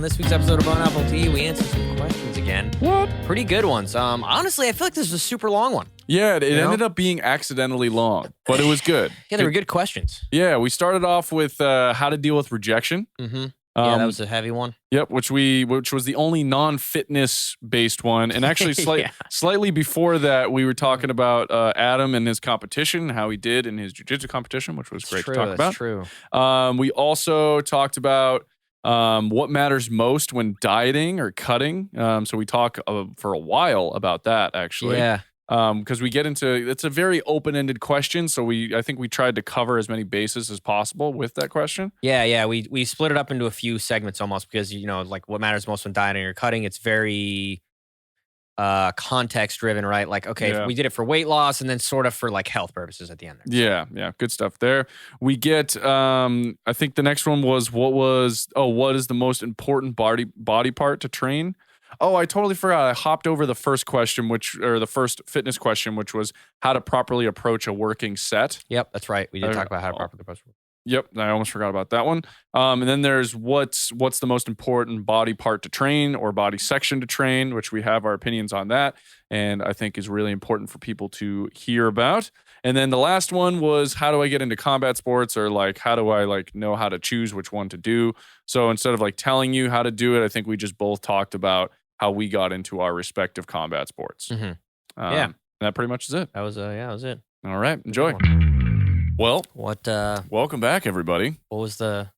this week's episode of Bone Apple Tea, we answered some questions again. What? Pretty good ones. Honestly, I feel like this was a super long one. Yeah, it ended up being accidentally long, but it was good. Yeah, they were good questions. Yeah, we started off with how to deal with rejection. Mm-hmm. Yeah, that was a heavy one. Yep, which was the only non-fitness based one, and actually slightly before that, we were talking about Adam and his competition, how he did in his jiu-jitsu competition, which was great to talk about. That's true. We also talked about what matters most when dieting or cutting. So we talk for a while about that actually. Yeah. Because we get into, it's a very open-ended question, so I think we tried to cover as many bases as possible with that question. Yeah. We split it up into a few segments almost because, like what matters most when dieting or cutting, it's very context driven, right? Like, okay, we did it for weight loss and then sort of for like health purposes at the end there. Yeah, good stuff there. We get, I think the next one was what is the most important body part to train? Oh, I totally forgot. I hopped over the first question, the first fitness question, which was how to properly approach a working set. Yep, that's right. We did talk about how to properly approach. Yep, I almost forgot about that one. And then there's what's the most important body part to train or body section to train, which we have our opinions on that, and I think is really important for people to hear about. And then the last one was how do I get into combat sports, or like how do I like know how to choose which one to do. So instead of like telling you how to do it, I think we just both talked about how we got into our respective combat sports. Mm-hmm. And that pretty much is it. That was it. All right, enjoy. Well, welcome back, everybody. What's going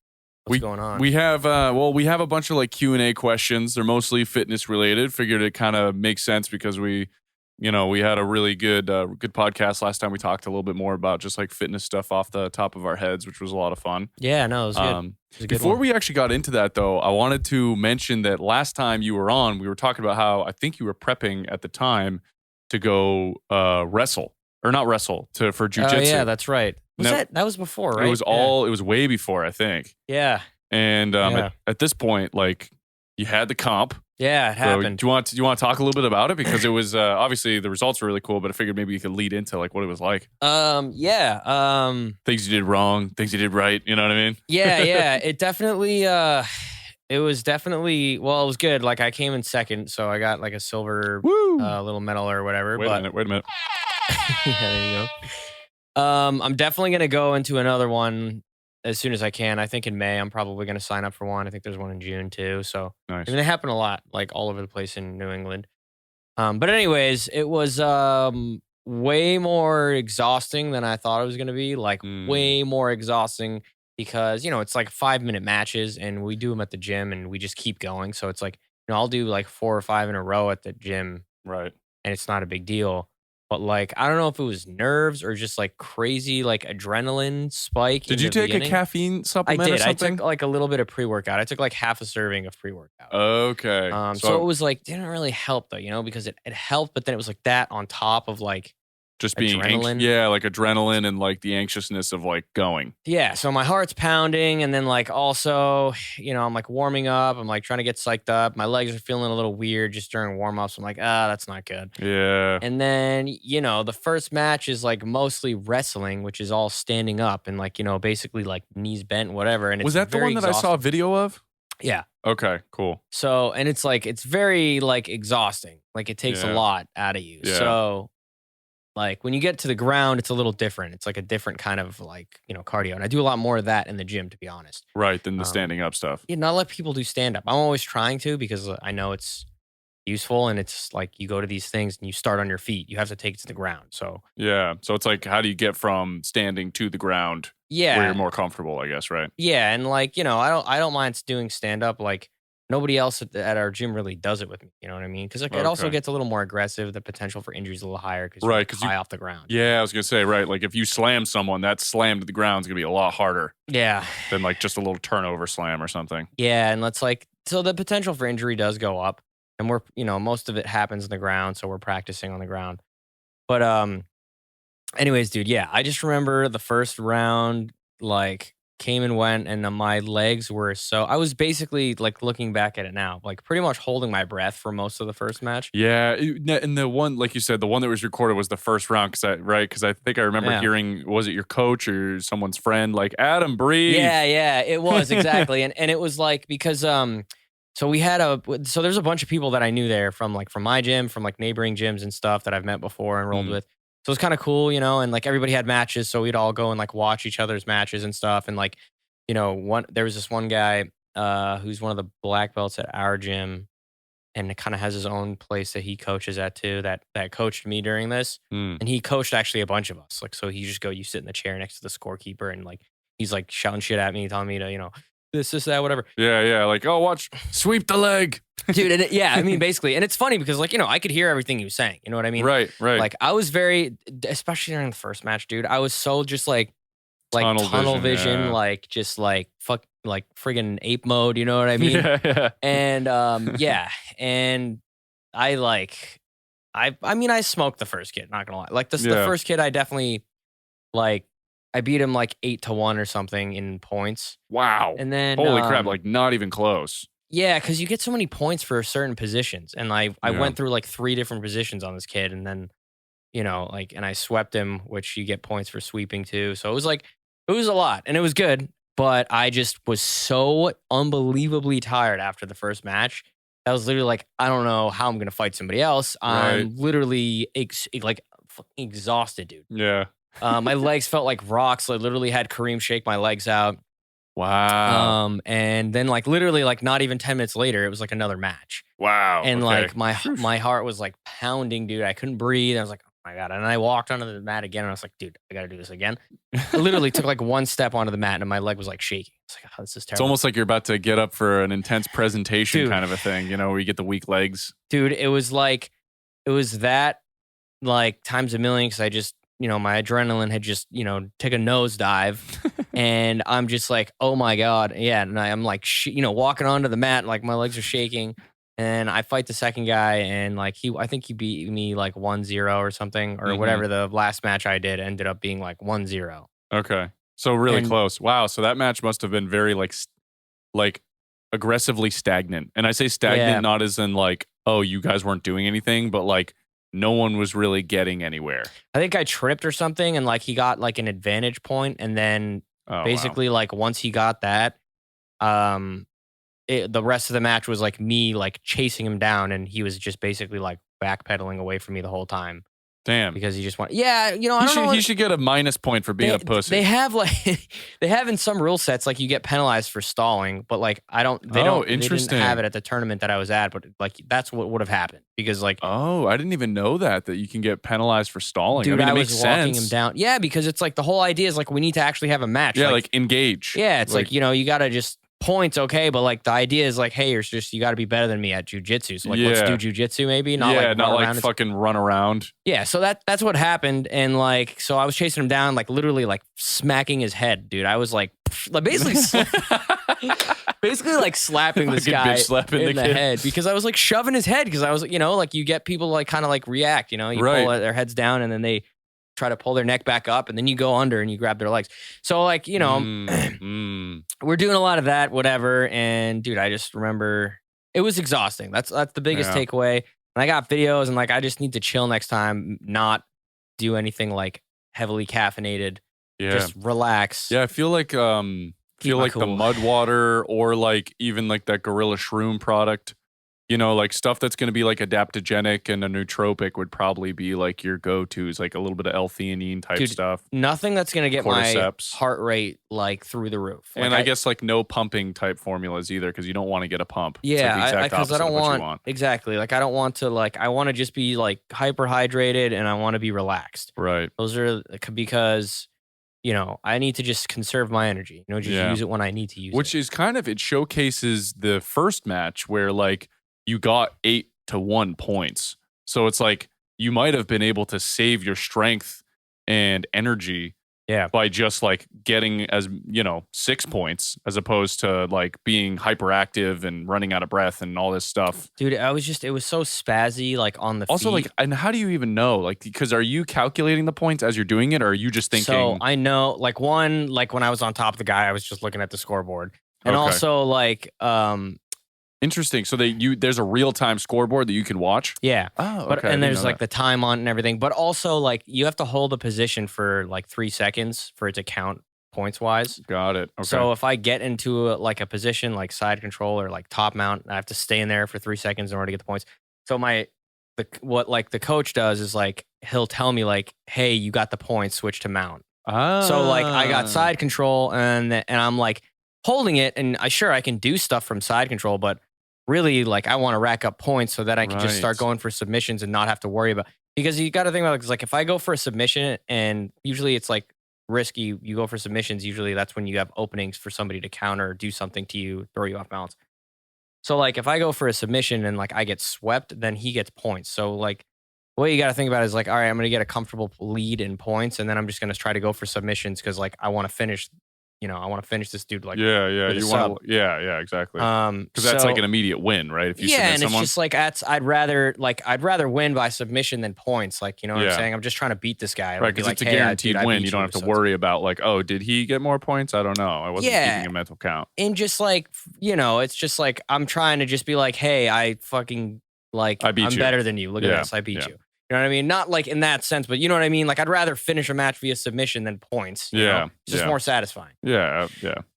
on? We have a bunch of like Q&A questions. They're mostly fitness related. Figured it kind of makes sense because we had a really good podcast last time. We talked a little bit more about just like fitness stuff off the top of our heads, which was a lot of fun. Yeah, no, it was good. It was a good Before one. we actually got into that, though, I wanted to mention that last time you were on, we were talking about how I think you were prepping at the time to go wrestle. Or not wrestle, for jiu-jitsu. Oh, yeah, that's right. That was before, right? It was it was way before, I think. Yeah. And at this point, like, you had the comp. Yeah, it happened. Do you want to talk a little bit about it? Because it was, obviously, the results were really cool, but I figured maybe you could lead into, like, what it was like. Yeah. Things you did wrong, things you did right, you know what I mean? Yeah. It definitely, it was good. Like, I came in second, so I got, like, a silver little medal or whatever. Wait a minute. Yeah, there you go. I'm definitely going to go into another one as soon as I can. I think in May, I'm probably going to sign up for one. I think there's one in June too. So nice. I mean, they happen a lot, like all over the place in New England. But anyways, it was way more exhausting than I thought it was going to be. Like way more exhausting because, it's like 5-minute matches and we do them at the gym and we just keep going. So it's like, I'll do like 4 or 5 in a row at the gym. Right. And it's not a big deal. But like, I don't know if it was nerves or just like crazy like adrenaline spike. Did you take a caffeine supplement I did. or something? I took like a little bit of pre-workout. I took like half a serving of pre-workout. Okay. So it was like, didn't really help though, because it helped, but then it was like that on top of like just being adrenaline. Like adrenaline and like the anxiousness of like going. Yeah. So my heart's pounding. And then like also, I'm like warming up. I'm like trying to get psyched up. My legs are feeling a little weird just during warm-ups. I'm like, that's not good. Yeah. And then, the first match is like mostly wrestling, which is all standing up and like, basically like knees bent, whatever. And was that the one that I saw a video of? Yeah. Okay, cool. So, and it's like, it's very like exhausting. Like it takes a lot out of you. Yeah. So like when you get to the ground, it's a little different. It's like a different kind of like, cardio. And I do a lot more of that in the gym, to be honest. Right, than the standing up stuff. Yeah, not a lot of people do stand up. I'm always trying to because I know it's useful and it's like you go to these things and you start on your feet. You have to take it to the ground. So yeah. So it's like, how do you get from standing to the ground where you're more comfortable, I guess, right? Yeah. And like, I don't mind doing stand up. Like nobody else at our gym really does it with me. You know what I mean? Because like, it also gets a little more aggressive. The potential for injury is a little higher because you're high off the ground. Yeah, I was going to say, right. Like if you slam someone, that slam to the ground is going to be a lot harder. Yeah. Than like just a little turnover slam or something. Yeah. And so the potential for injury does go up. And we're, most of it happens on the ground. So we're practicing on the ground. But anyways, dude, yeah. I just remember the first round, like, came and went and my legs were I was basically like looking back at it now, like pretty much holding my breath for most of the first match. Yeah. And the one, like you said, the one that was recorded was the first round. Because I think I remember hearing, was it your coach or someone's friend? Like, Adam, breathe. Yeah, it was exactly. and it was like, because So we had so there's a bunch of people that I knew there from my gym, from like neighboring gyms and stuff that I've met before and rolled Mm. with. So it's kind of cool, and like everybody had matches, so we'd all go and like watch each other's matches and stuff. And like, there was this one guy who's one of the black belts at our gym and kind of has his own place that he coaches at too, that coached me during this. Mm. And he coached actually a bunch of us. Like, so you sit in the chair next to the scorekeeper and like he's like shouting shit at me, telling me to, this, that, whatever. Yeah. Like, oh, watch, sweep the leg. Dude, and I mean, basically, and it's funny because like, I could hear everything he was saying. You know what I mean? Right. Like I was especially during the first match, dude, I was so just like tunnel vision, yeah. like just like fuck, like friggin' ape mode. You know what I mean? Yeah. And yeah, and I mean, I smoked the first kid. Not gonna lie, like the first kid, I definitely I beat him like 8-1 or something in points. Wow. And then holy crap, like not even close. Yeah, because you get so many points for certain positions, and I went through like 3 different positions on this kid, and then and I swept him, which you get points for sweeping too. So it was a lot, and it was good, but I just was so unbelievably tired after the first match. I was literally like, I don't know how I'm gonna fight somebody else. I'm literally like fucking exhausted, dude. Yeah. My legs felt like rocks. I literally had Kareem shake my legs out. Wow. And then like literally like not even 10 minutes later, it was like another match. Wow. And like my heart was like pounding, dude. I couldn't breathe. I was like, oh my God. And I walked onto the mat again and I was like, dude, I got to do this again. I literally took like one step onto the at and my leg was like shaking. It's like, oh, this is terrible. It's almost like you're about to get up for an intense presentation kind of a thing, where you get the weak legs. Dude, it was that like times a million because I just, my adrenaline had just, take a nosedive and I'm just like, oh my God. Yeah. And I'm like, walking onto the mat, like my legs are shaking and I fight the second guy and like I think he beat me like 1-0 or something or whatever the last match I did ended up being like 1-0. Okay. So really close. Wow. So that match must have been very like aggressively stagnant. And I say stagnant not as in like, oh, you guys weren't doing anything, but like, no one was really getting anywhere. I think I tripped or something and like he got like an advantage point and then basically like once he got that, the rest of the match was like me like chasing him down and he was just basically like backpedaling away from me the whole time. Damn. Because he just went, I don't know. He should get a minus point for being a pussy. They have they have in some rule sets, like you get penalized for stalling, but like they didn't have it at the tournament that I was at, but like that's what would have happened because like. Oh, I didn't even know that you can get penalized for stalling. Dude, I mean, it was makes walking sense. him down. Yeah, because it's like the whole idea is like we need to actually have a match. Yeah, like engage. Yeah, it's like you got to just. Points, okay, but like the idea is like, hey, you got to be better than me at jujitsu. So like, let's do jujitsu, maybe. Not fucking run around. Yeah, so that's what happened, and like, so I was chasing him down, like literally, like smacking his head, dude. I was like basically, basically like slapping this guy in the head because I was like shoving his head because I was, like you get people like kind of like react, you pull their heads down and then they try to pull their neck back up and then you go under and you grab their legs. So like, we're doing a lot of that, whatever. And dude, I just remember it was exhausting. That's the biggest takeaway. And I got videos and like, I just need to chill next time, not do anything like heavily caffeinated. Yeah. Just relax. Yeah. I feel like, the mud water or like even like that Gorilla Shroom product, like stuff that's going to be like adaptogenic and a nootropic would probably be like your go-tos, like a little bit of L-theanine type stuff. Nothing that's going to get my heart rate like through the roof. Like, and I guess like no pumping type formulas either because you don't want to get a pump. Yeah, because I don't want exactly like I don't want to like I want to just be like hyper hydrated and I want to be relaxed. Right. Those are because I need to just conserve my energy. Use it when I need to use it. Which is kind of it showcases the first match where like. You got 8-1 points. So it's like you might have been able to save your strength and energy by just like getting 6 points as opposed to like being hyperactive and running out of breath and all this stuff. Dude, it was so spazzy like on the also feet. Like, and how do you even know? Like, because are you calculating the points as you're doing it or are you just thinking? So I know like when I was on top of the guy, I was just looking at the scoreboard. And also like, interesting. So there's a real-time scoreboard that you can watch? Yeah. Oh, okay. And there's like the time on it and everything. But also like you have to hold a position for like 3 seconds for it to count points wise. Got it. Okay. So if I get into like a position like side control or like top mount, I have to stay in there for 3 seconds in order to get the points. So what like the coach does is like he'll tell me like, hey, you got the points, switch to mount. So like I got side control and I'm like holding it, and I can do stuff from side control, but really like I want to rack up points so that I can just start going for submissions and not have to worry about, because you got to think about it, like if I go for a submission, and usually it's like risky, you go for submissions, usually that's when you have openings for somebody to counter or do something to you, throw you off balance. So like if I go for a submission and like I get swept, then he gets points. So like what you got to think about is like, all right, I'm going to get a comfortable lead in points, and then I'm just going to try to go for submissions because like I want to finish, I want to finish this dude like yeah, with a you sub. want to, yeah, exactly. Because that's like an immediate win, right? If you submit and someone. it's just like I'd rather win by submission than points. Like, you know what I'm saying? I'm just trying to beat this guy. Right, because it's a guaranteed win. You don't have to worry about like, oh, did he get more points? I don't know. I wasn't keeping a mental count. And just like, it's just like I'm trying to just be like, hey, I fucking like I'm better than you. Look at this, I beat you. You know what I mean? Not like in that sense, but you know what I mean? Like I'd rather finish a match via submission than points. You know? It's just more satisfying. Yeah.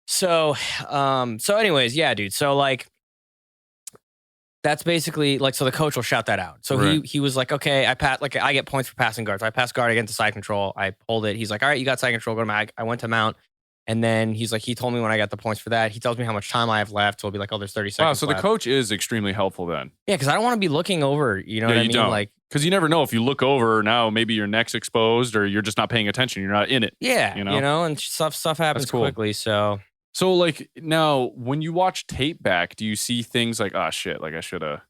So anyways, yeah, dude. So like, that's basically like, so the coach will shout that out. So he was like, okay, I get points for passing guards. I pass guard, I get into side control. I hold it. He's like, all right, you got side control, go to mount. I went to mount. And then he's like, he told me when I got the points for that. He tells me how much time I have left. So he'll be like, oh, there's 30 seconds. Wow, so left. the coach is extremely helpful then. Yeah, because I don't want to be looking over, you know what I mean? Don't. Like, because you never know if you look over now, maybe your neck's exposed or you're just not paying attention. You're not in it. Yeah, and stuff happens quickly. So like now when you watch tape back, do you see things like, oh shit, like I should have,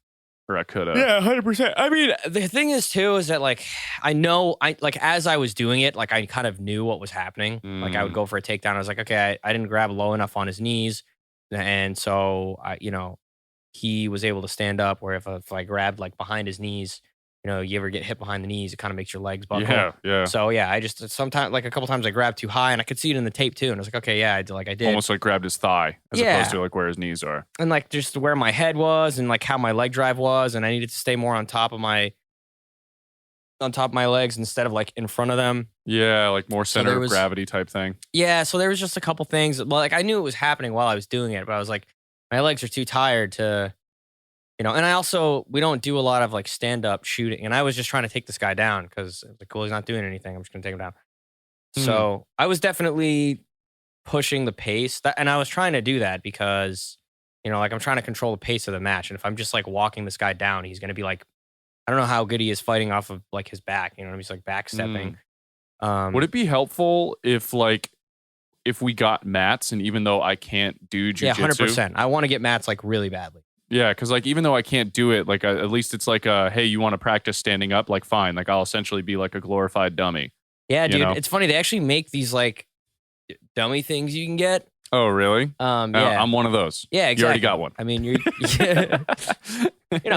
or I could have? Yeah, 100%. I mean, the thing is too, is that like, as I was doing it, like I kind of knew what was happening. Like I would go for a takedown. I was like, okay, I didn't grab low enough on his knees. And so he was able to stand up, where if I grabbed like behind his knees, you ever get hit behind the knees, it kind of makes your legs buckle. Yeah. So yeah, I just sometimes, like a couple times I grabbed too high, and I could see it in the tape too. And I was like, okay, yeah, I did. Almost like grabbed his thigh as opposed to like where his knees are. And like just where my head was and like how my leg drive was. And I needed to stay more on top of my legs instead of like in front of them. Yeah, like more center of gravity type thing. Yeah, so there was just a couple things. Like I knew it was happening while I was doing it, but I was like, my legs are too tired to, and I also, we don't do a lot of like stand up shooting. And I was just trying to take this guy down because it was like, cool, he's not doing anything. I'm just going to take him down. So I was definitely pushing the pace, and I was trying to do that because, like I'm trying to control the pace of the match. And if I'm just like walking this guy down, he's going to be like, I don't know how good he is fighting off of like his back. He's like backstepping. Would it be helpful if we got mats, and even though I can't do jujitsu? Yeah, 100%. I want to get mats like really badly. Yeah, because like even though I can't do it, like at least it's like hey, you want to practice standing up? Like fine, like I'll essentially be like a glorified dummy. Yeah, dude, it's funny. They actually make these like dummy things you can get. Oh, really? Yeah, I'm one of those. Yeah, exactly. You already got one. I mean, you're,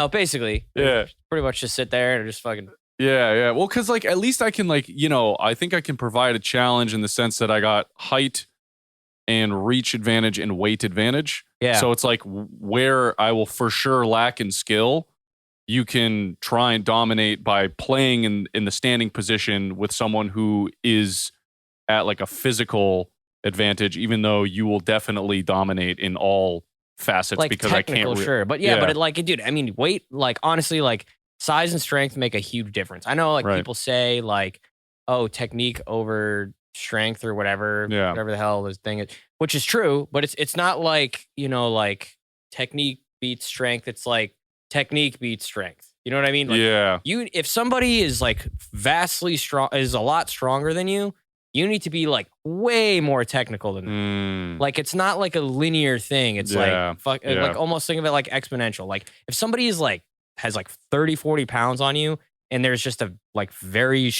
basically, pretty much just sit there and just fucking. Yeah. Well, because like at least I can like I think I can provide a challenge in the sense that I got height and reach advantage and weight advantage. Yeah. So it's like where I will for sure lack in skill, you can try and dominate by playing in the standing position with someone who is at like a physical advantage, even though you will definitely dominate in all facets, like because I can't. Sure, but dude, I mean, weight, like honestly, like size and strength make a huge difference. I know, like people say, like, oh, technique over strength or whatever, whatever the hell this thing is, which is true, but it's not like like technique beats strength. It's like technique beats strength. You know what I mean? Like, if somebody is like vastly strong, is a lot stronger than you, you need to be like way more technical than them. Like it's not like a linear thing. It's like almost think of it like exponential. Like if somebody is like has like 30, 40 pounds on you, and there's just a like very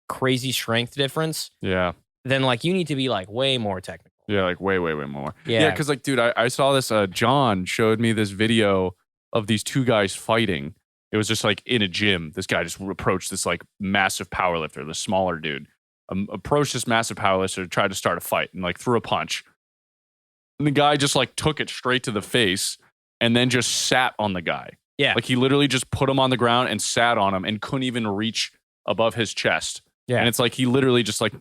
crazy strength difference. Yeah. Then like you need to be like way more technical. Yeah, like way more. Yeah, because like, dude, I saw this. John showed me this video of these two guys fighting. It was just like in a gym. This guy just approached this like massive powerlifter, the smaller dude. Approached this massive powerlifter to try to start a fight and like threw a punch. And the guy just like took it straight to the face and then just sat on the guy. Yeah. Like he literally just put him on the ground and sat on him and couldn't even reach above his chest. Yeah. And it's like he literally just like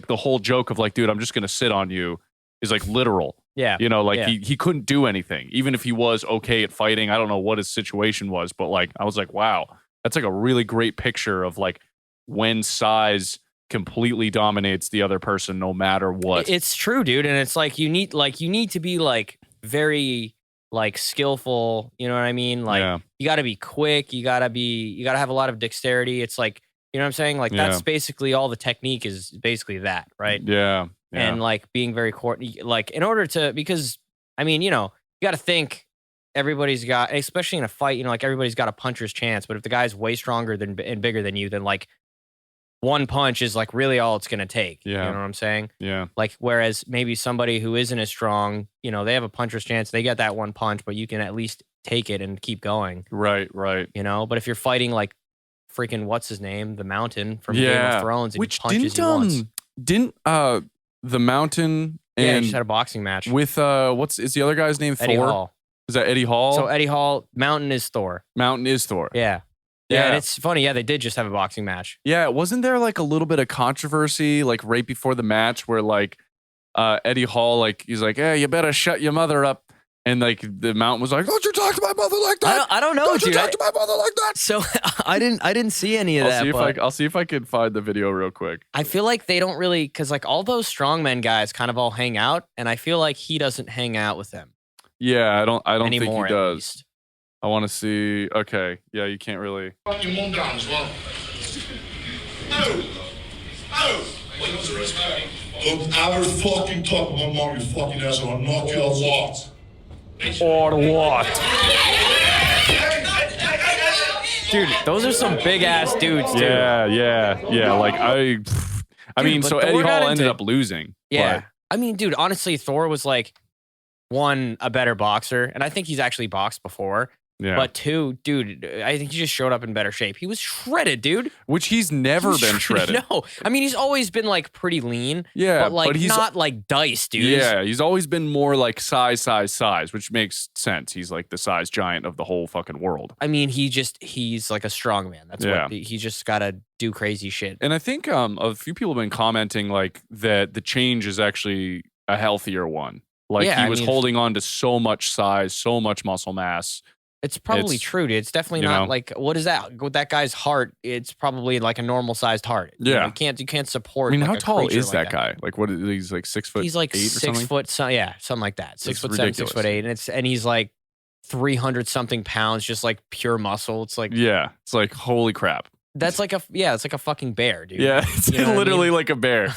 the whole joke of like, dude, I'm just gonna sit on you is like literal. Yeah. You know, like Yeah. he couldn't do anything. Even if he was okay at fighting. I don't know what his situation was, but like I was like, wow, that's like a really great picture of like when size completely dominates the other person no matter what. It's true, dude. And it's like you need to be like very like skillful, you know what I mean? Like you gotta be quick, you gotta have a lot of dexterity. It's like, you know what I'm saying? Like that's basically all the technique is basically that, right? Yeah. And like being very like in order to, because I mean, you know, you gotta think everybody's got, especially in a fight, you know, like everybody's got a puncher's chance. But if the guy's way stronger and bigger than you, then like one punch is like really all it's gonna take. Yeah. You know what I'm saying? Yeah. Like whereas maybe somebody who isn't as strong, you know, they have a puncher's chance, they get that one punch, but you can at least take it and keep going. Right. You know, but if you're fighting like freaking what's his name, the Mountain from Game of Thrones, and which he punches you once. didn't the Mountain he and just had a boxing match with is the other guy's name? Eddie Thor? Hall. Is that Eddie Hall? So Eddie Hall, Mountain is Thor. Mountain is Thor. Yeah. And it's funny. Yeah, they did just have a boxing match. Yeah, wasn't there like a little bit of controversy like right before the match where like Eddie Hall like he's like, "Hey, you better shut your mother up," and like the Mountain was like, "Don't you talk to my mother like that? I don't know, Don't dude. you talk to my mother like that?" So I didn't see any of that. I'll see if I can find the video real quick. I feel like they don't really, because like all those strongmen guys kind of all hang out, and I feel like he doesn't hang out with them. Yeah, I don't anymore, think he does. Least. I want to see. Okay, yeah, you can't really. Fuck your mom down as well. No. Don't ever fucking talk about my mom, you fucking asshole. I'll knock you out what? Or what? Dude, those are some big ass dudes, dude. Yeah. Like I mean, so Eddie Hall ended up losing. Yeah. But I mean, dude, honestly, Thor was like, one, a better boxer, and I think he's actually boxed before. Yeah. But two, dude, I think he just showed up in better shape. He was shredded, dude. Which he's never been shredded. No, I mean, he's always been like pretty lean. Yeah, but like he's not like Dice, dude. Yeah, he's always been more like size, which makes sense. He's like the size giant of the whole fucking world. I mean, he's like a strong man. That's what he just got to do crazy shit. And I think a few people have been commenting like that the change is actually a healthier one. Like he was holding on to so much size, so much muscle mass. It's probably true, dude. It's definitely not like, what is that? With that guy's heart, it's probably like a normal sized heart. Yeah. You can't support. I mean, like how a tall creature is like that guy? Like what, he's like 6 foot? He's like 8 or 6 something? foot, something like that. 6 foot 7, ridiculous. 6 foot 8. And he's like 300 something pounds, just like pure muscle. It's like, yeah, it's like, holy crap. That's like it's like a fucking bear, dude. Yeah, it's literally like a bear.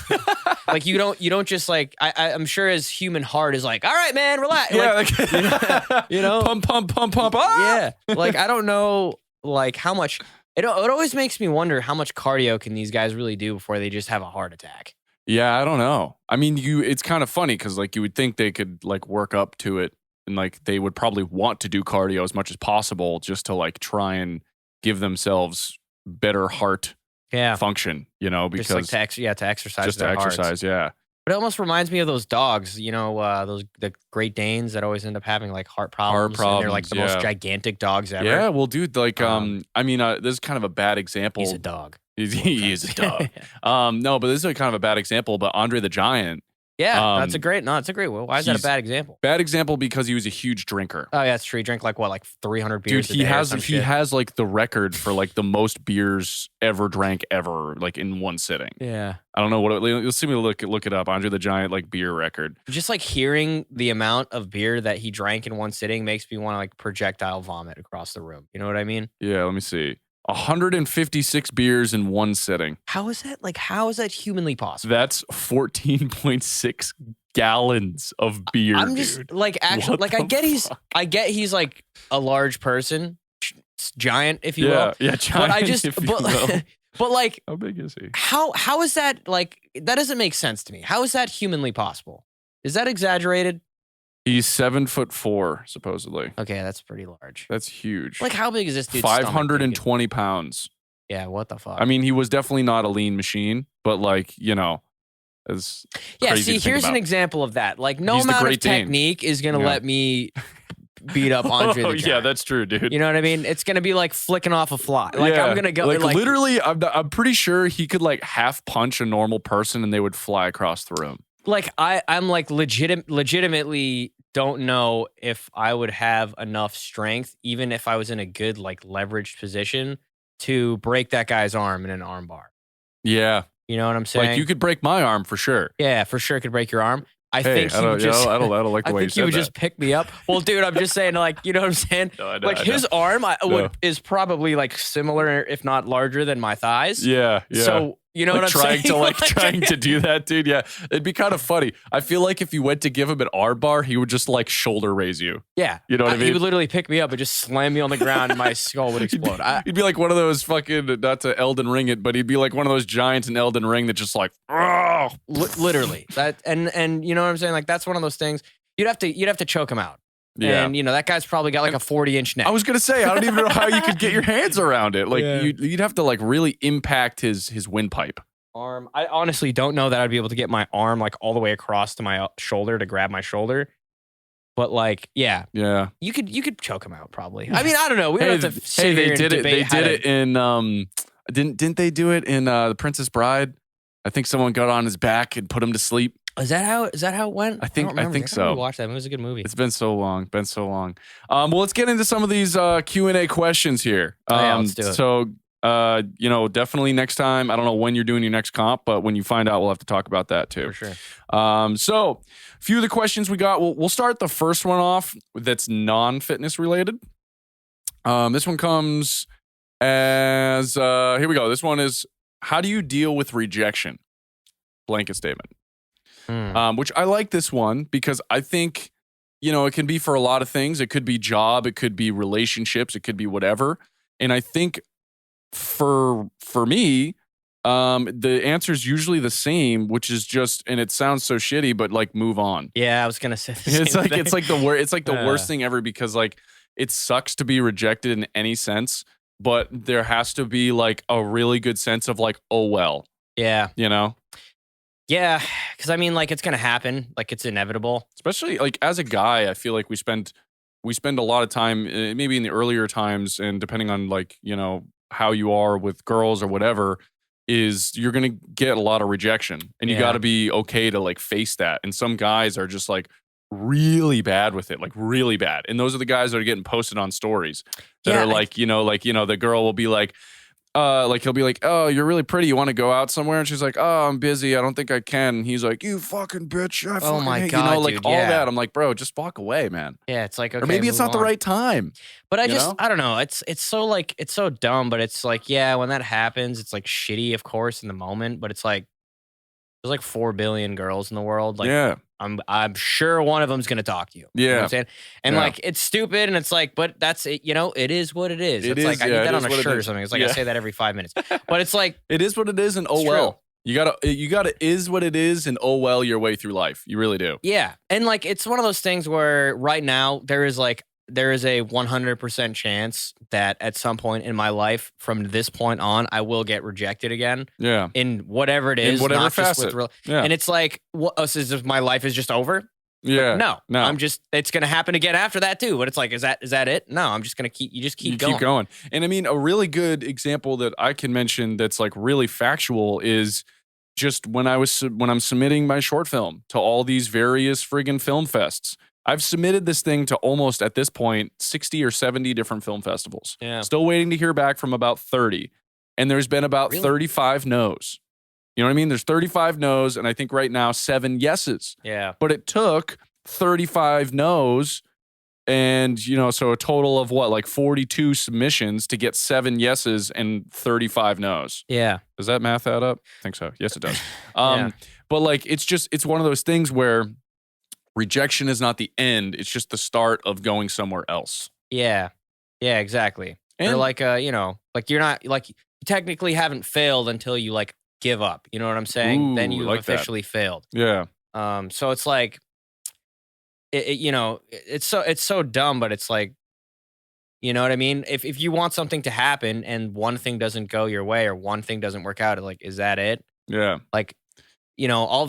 Like you don't just like, I'm sure his human heart is like, all right, man, relax. Yeah, like, you know, pump. Ah! Yeah, like I don't know, like how much. It always makes me wonder how much cardio can these guys really do before they just have a heart attack. Yeah, I don't know. I mean, it's kind of funny because like you would think they could like work up to it, and like they would probably want to do cardio as much as possible just to like try and give themselves better heart function, you know, because just like to exercise, just to exercise, hearts. yeah. But it almost reminds me of those dogs, you know, the Great Danes that always end up having like heart problems. And they're like the most gigantic dogs ever. Yeah, well, dude, like, I mean, this is kind of a bad example. He's a dog. He is a dog. No, but this is kind of a bad example. But Andre the Giant. Yeah, it's a great one. Why is that a bad example? Bad example because he was a huge drinker. Oh, yeah, that's true. He drank like 300 beers Dude, he has like the record for like the most beers ever drank ever, like in one sitting. Yeah. I don't know what you'll see me look it up. Andre the Giant like beer record. Just like hearing the amount of beer that he drank in one sitting makes me want to like projectile vomit across the room. You know what I mean? Yeah, let me see. 156 beers in one sitting. How is that humanly possible? That's 14.6 gallons of beer. I'm just dude. like, actually, like I get he's like a large person, giant, if you will. Yeah, giant. But like, how big is he? How is that like? That doesn't make sense to me. How is that humanly possible? Is that exaggerated? He's 7'4", supposedly. Okay, that's pretty large. That's huge. Like, how big is this dude's 520 pounds. Yeah, what the fuck? I mean, he was definitely not a lean machine, but like, you know, as see, here's an example of that. Like, no He's amount of technique is gonna let me beat up Andre the Oh, Giant. yeah, that's true, dude. You know what I mean? It's gonna be like flicking off a fly. Like I'm gonna go like literally. I'm pretty sure he could like half punch a normal person and they would fly across the room. Like I'm like legitimately don't know if I would have enough strength, even if I was in a good like leveraged position, to break that guy's arm in an arm bar. Yeah, You know what I'm saying? like you could break my arm for sure. Yeah, for sure could break your arm. I Hey, think he would just. I don't like the I way think you he would said just pick me up. Well, dude, I'm just saying, like, you know what I'm saying? No, I know, like I know. his arm is probably like similar, if not larger, than my thighs. Yeah. So you know like what I'm trying saying? to like trying to do that, dude. Yeah, it'd be kind of funny. I feel like if you went to give him an R bar, he would just like shoulder raise you. Yeah, you know what I mean. He would literally pick me up and just slam me on the ground, and my skull would explode. He'd be like one of those fucking, not to Elden Ring it, but he'd be like one of those giants in Elden Ring that just like, literally that. And you know what I'm saying? Like that's one of those things. You'd have to choke him out. Yeah. And, you know, that guy's probably got like a 40-inch neck. I was going to say, I don't even know how you could get your hands around it. Like, Yeah. you'd have to, like, really impact his windpipe. Arm. I honestly don't know that I'd be able to get my arm, like, all the way across to my shoulder to grab my shoulder. But, like, yeah. Yeah. You could choke him out, probably. I mean, I don't know. We don't have to sit Hey, here they and did it. debate They how did it in, didn't they do it in The Princess Bride? I think someone got on his back and put him to sleep. Is that how it went? I think so. Watch that. It was a good movie. It's been so long. Well, let's get into some of these Q&A questions here. Yeah, let's do it. So, you know, definitely next time. I don't know when you're doing your next comp, but when you find out, we'll have to talk about that too. For sure. So, a few of the questions we got. We'll start the first one off that's non-fitness related. This one comes as here we go. This one is, how do you deal with rejection? Blanket statement. Which I like this one because I think, you know, it can be for a lot of things. It could be job, it could be relationships, it could be whatever. And I think for me, the answer is usually the same, which is just, and it sounds so shitty, but like move on. Yeah, I was gonna say the same It's like thing. it's like the worst. It's like the worst thing ever because like it sucks to be rejected in any sense, but there has to be like a really good sense of like, oh well, Yeah. you know. Yeah, because I mean, like, it's gonna happen. Like, it's inevitable. Especially like as a guy, I feel like we spend a lot of time, maybe in the earlier times, and depending on like, you know, how you are with girls or whatever, is you're gonna get a lot of rejection, and you Yeah. got to be okay to like face that. And some guys are just like really bad with it, like really bad. And those are the guys that are getting posted on stories that Yeah, are like, you know, the girl will be like he'll be like, oh, you're really pretty. You want to go out somewhere? And she's like, oh, I'm busy. I don't think I can. And he's like, you fucking bitch. I fucking my hate-" God, you know, like dude, all yeah. that. I'm like, bro, just walk away, man. Yeah, it's like, okay, Or maybe it's move not the on. right time. But I you just, know? I don't know. It's so like, it's so dumb, but it's like, yeah, when that happens, it's like shitty, of course, in the moment. But it's like, there's like 4 billion girls in the world. Like, Yeah. I'm sure one of them's gonna talk to you. You know what Yeah. I'm saying? And Yeah. like, it's stupid, and it's like, but that's it. You know, it is what it is. It It's like is, I yeah, need it that is on a what it shirt or is. something. It's like Yeah. I say that every 5 minutes. But it's like, It is what it is, and oh It's well. true. You gotta is what it is, and oh well your way through life. You really do. yeah, and like, it's one of those things where right now there is a 100% chance that at some point in my life, from this point on, I will get rejected again Yeah. in whatever it In is, whatever not just with facet. Yeah. And it's like, what? So is this, my life is just over? Yeah. No, No. it's gonna happen again after that too. But it's like, is that it? No, I'm just gonna keep You going. keep going. And I mean, a really good example that I can mention that's like really factual is just when I'm submitting my short film to all these various friggin' film fests. I've submitted this thing to almost at this point 60 or 70 different film festivals. Yeah. Still waiting to hear back from about 30. And there's been about Really? 35 no's. You know what I mean? There's 35 no's, and I think right now 7 yeses. Yeah. But it took 35 no's and, you know, so a total of what, like 42 submissions to get 7 yeses and 35 no's. Yeah. Does that math add up? I think so. Yes, it does. Yeah. But like, it's one of those things where rejection is not the end. It's just the start of going somewhere else. Yeah. Yeah, exactly. Or And- like, you know, like you're not, like, you technically haven't failed until you like give up. You know what I'm saying? Then Ooh, you've like that. officially failed. Yeah. So it's like, you know, it's so dumb, but it's like, you know what I mean? If you want something to happen and one thing doesn't go your way or one thing doesn't work out, like, is that it? Yeah. Like, you know, all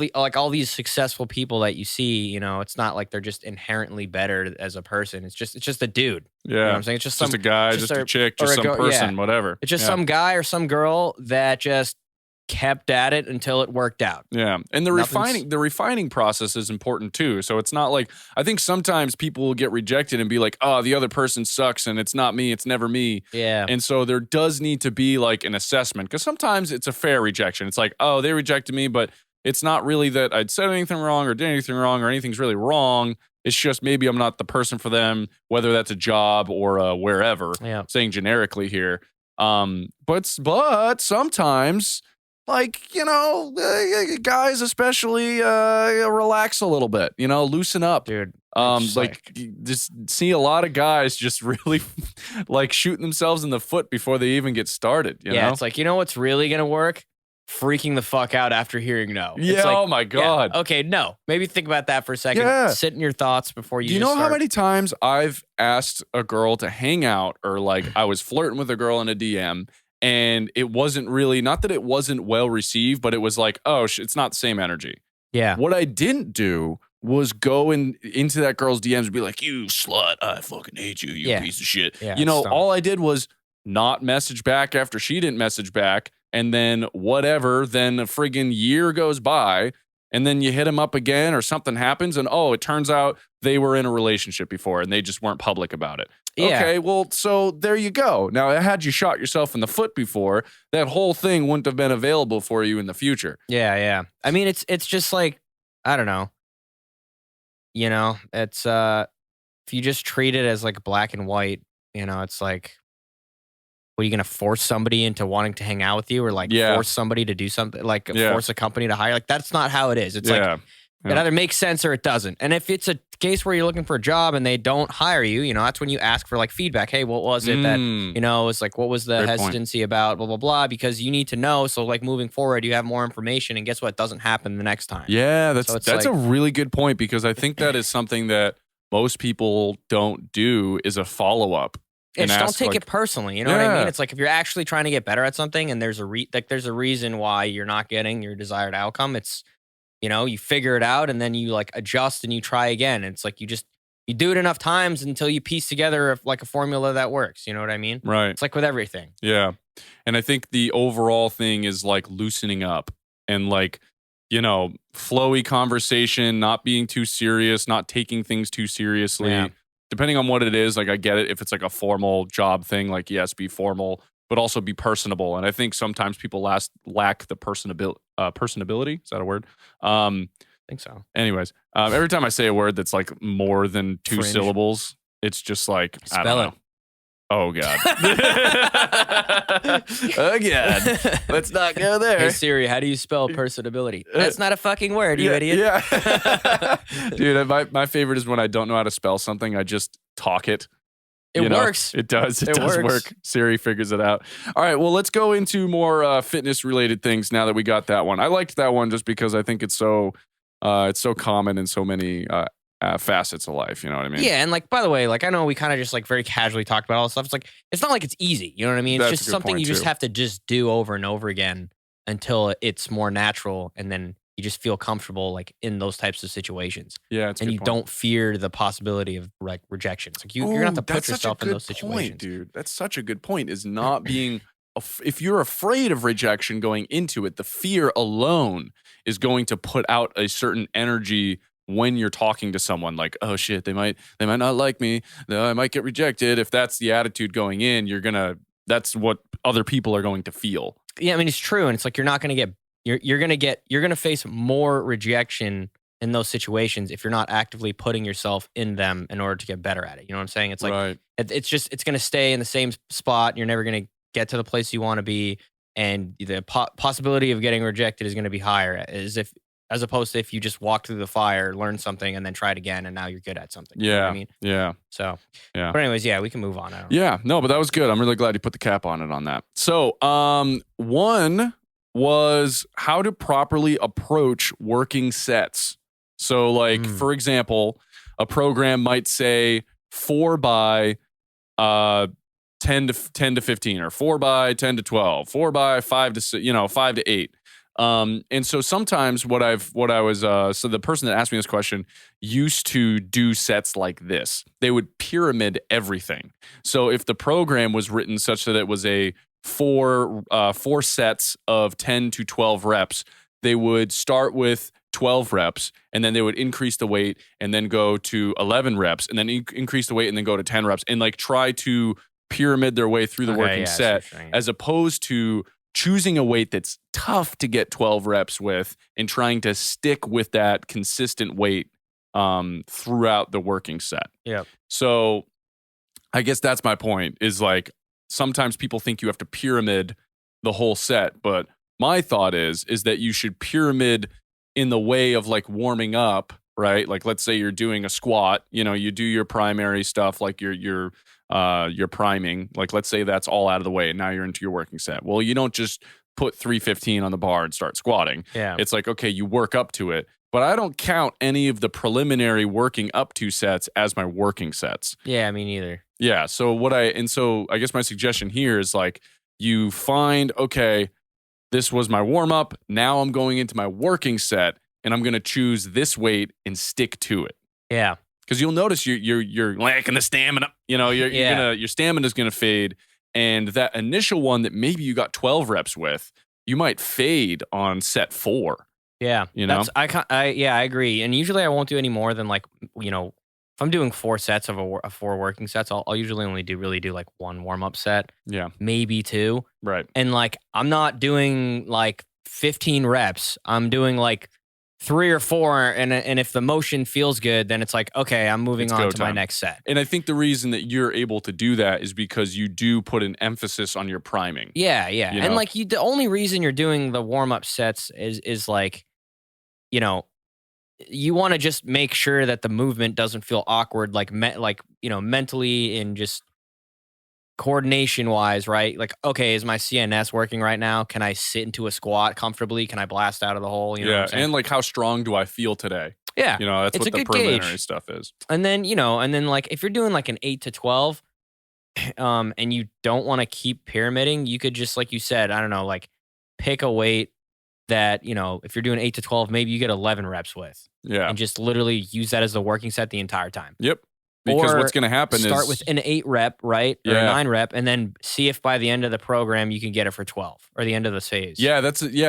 these successful people that you see, you know, it's not like they're just inherently better as a person. It's just a dude. Yeah. You know what I'm saying? It's just a guy, just a chick, just some person, whatever. It's just some guy or some girl that just kept at it until it worked out. Yeah. And the refining process is important too. So it's not like, I think sometimes people will get rejected and be like, oh, the other person sucks and it's not me, it's never me. Yeah. And so there does need to be like an assessment, because sometimes it's a fair rejection. It's like, oh, they rejected me, but it's not really that I'd said anything wrong or did anything wrong or anything's really wrong. It's just maybe I'm not the person for them, whether that's a job or wherever. Yeah. Saying generically here. But sometimes, like, you know, guys especially relax a little bit, you know, loosen up. Dude. Like just see a lot of guys just really like shooting themselves in the foot before they even get started. You know? It's like, you know what's really gonna work? Freaking the fuck out after hearing no. Yeah, it's like, oh my God. Yeah, okay, no. Maybe think about that for a second. Yeah. Sit in your thoughts before you Do you know how many times I've asked a girl to hang out, or like I was flirting with a girl in a DM and it wasn't really, not that it wasn't well received, but it was like, oh, it's not the same energy. Yeah. What I didn't do was go into that girl's DMs and be like, you slut, I fucking hate you, you piece of shit. Yeah, you know, all I did was not message back after she didn't message back. And then whatever, then a friggin' year goes by, and then you hit them up again or something happens, and oh, it turns out they were in a relationship before and they just weren't public about it. Yeah. Okay, well, so there you go. Now, had you shot yourself in the foot before, that whole thing wouldn't have been available for you in the future. Yeah. I mean, it's just like, I don't know. You know, it's if you just treat it as like black and white, you know, it's like, what, are you going to force somebody into wanting to hang out with you, or like force somebody to do something, like force a company to hire? Like, that's not how it is. It's like, it either makes sense or it doesn't. And if it's a case where you're looking for a job and they don't hire you, you know, that's when you ask for like feedback. Hey, what was it that, you know, it's like, what was the hesitancy about, blah, blah, blah, because you need to know. So like moving forward, you have more information, and guess what? It doesn't happen the next time. Yeah, that's like, a really good point, because I think that is something that most people don't do, is a follow-up. Yeah, just don't take it personally. You know what I mean? It's like, if you're actually trying to get better at something and there's a reason why you're not getting your desired outcome, it's, you know, you figure it out and then you like adjust and you try again. It's like you do it enough times until you piece together like a formula that works. You know what I mean? Right. It's like with everything. Yeah. And I think the overall thing is like loosening up and like, you know, flowy conversation, not being too serious, not taking things too seriously. Yeah. Depending on what it is, like I get it. If it's like a formal job thing, like yes, be formal, but also be personable. And I think sometimes people lack the personability. Is that a word? I think so. Anyways, every time I say a word that's like more than two syllables, it's just like, I don't know. Oh, God. Oh, God. Let's not go there. Hey, Siri, how do you spell personability? That's not a fucking word, you idiot. Yeah. Dude, my favorite is when I don't know how to spell something, I just talk it. It works. It does. It does work. Siri figures it out. All right, well, let's go into more fitness-related things now that we got that one. I liked that one just because I think it's so common in so many facets of life, you know what I mean? Yeah, and like, by the way, like, I know we kind of just like very casually talked about all this stuff. It's like, it's not like it's easy, you know what I mean? It's just something you just have to just do over and over again until it's more natural, and then you just feel comfortable like in those types of situations. Yeah, it's and you don't fear the possibility of like rejection. It's like you're gonna have to put yourself in those situations. Dude, that's such a good point. Is not being if you're afraid of rejection going into it, the fear alone is going to put out a certain energy when you're talking to someone, like, oh shit, they might not like me, I might get rejected. If that's the attitude going in, that's what other people are going to feel. Yeah, I mean, it's true, and it's like you're gonna face more rejection in those situations if you're not actively putting yourself in them in order to get better at it. You know what I'm saying? It's like it's gonna stay in the same spot. You're never gonna get to the place you want to be, and the possibility of getting rejected is gonna be higher as opposed to if you just walk through the fire, learn something, and then try it again, and now you're good at something. Yeah. You know what I mean? Yeah. So, yeah. But anyways, yeah, we can move on. Yeah. No, but that was good. I'm really glad you put the cap on it on that. So, one was how to properly approach working sets. So, like, for example, a program might say 4 by 10 to 15, or 4 by 10 to 12, 4 by 5 to 6, 5 to 8. And so sometimes so the person that asked me this question used to do sets like this. They would pyramid everything. So if the program was written such that it was a four sets of 10 to 12 reps, they would start with 12 reps, and then they would increase the weight and then go to 11 reps and then increase the weight and then go to 10 reps and like try to pyramid their way through the working set, as opposed to choosing a weight that's tough to get 12 reps with and trying to stick with that consistent weight throughout the working set. Yeah. So I guess that's my point, is like sometimes people think you have to pyramid the whole set, but my thought is that you should pyramid in the way of like warming up, right? Like let's say you're doing a squat, you do your primary stuff, like your priming, like let's say that's all out of the way and now you're into your working set. Well, you don't just put 315 on the bar and start squatting. Yeah. It's like, okay, you work up to it, but I don't count any of the preliminary working up to sets as my working sets. Yeah, me neither. Yeah. So I guess my suggestion here is like you find, okay, this was my warm up. Now I'm going into my working set and I'm going to choose this weight and stick to it. Yeah. Because you'll notice you're lacking the stamina. Your stamina is going to fade, and that initial one that maybe you got 12 reps with, you might fade on set 4. Yeah, I agree. And usually I won't do any more than like if I'm doing 4 sets of 4 working sets, I'll usually only do like 1 warm up set. Yeah, maybe 2. Right. And like I'm not doing like 15 reps. I'm doing like 3 or 4, and if the motion feels good, then it's like, okay, I'm moving on to my next set. And I think the reason that you're able to do that is because you do put an emphasis on your priming. Yeah. And like the only reason you're doing the warm up sets is like, you want to just make sure that the movement doesn't feel awkward, like mentally and just coordination wise, right? Like, okay, is my CNS working right now? Can I sit into a squat comfortably? Can I blast out of the hole? You know what I'm saying? And like, how strong do I feel today? Yeah, that's it's what the preliminary stuff is. And then like if you're doing like an 8 to 12, and you don't want to keep pyramiding, you could just, like you said, I don't know, like pick a weight that if you're doing 8 to 12, maybe you get 11 reps with. Yeah, and just literally use that as the working set the entire time. Yep. Because what's going to happen is start with an 8 rep, right? Or a 9 rep, and then see if by the end of the program you can get it for 12 or the end of the phase. Yeah,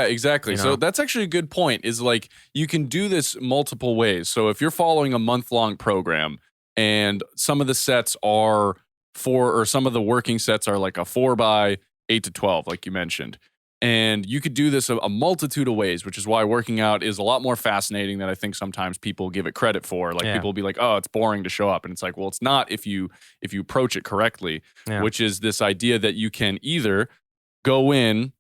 exactly. So that's actually a good point, is like you can do this multiple ways. So if you're following a month-long program and some of the sets are some of the working sets are like a 4 by 8 to 12, like you mentioned. And you could do this a multitude of ways, which is why working out is a lot more fascinating than I think sometimes people give it credit for. Like people will be like, oh, it's boring to show up. And it's like, well, it's not if you approach it correctly, which is this idea that you can either go in,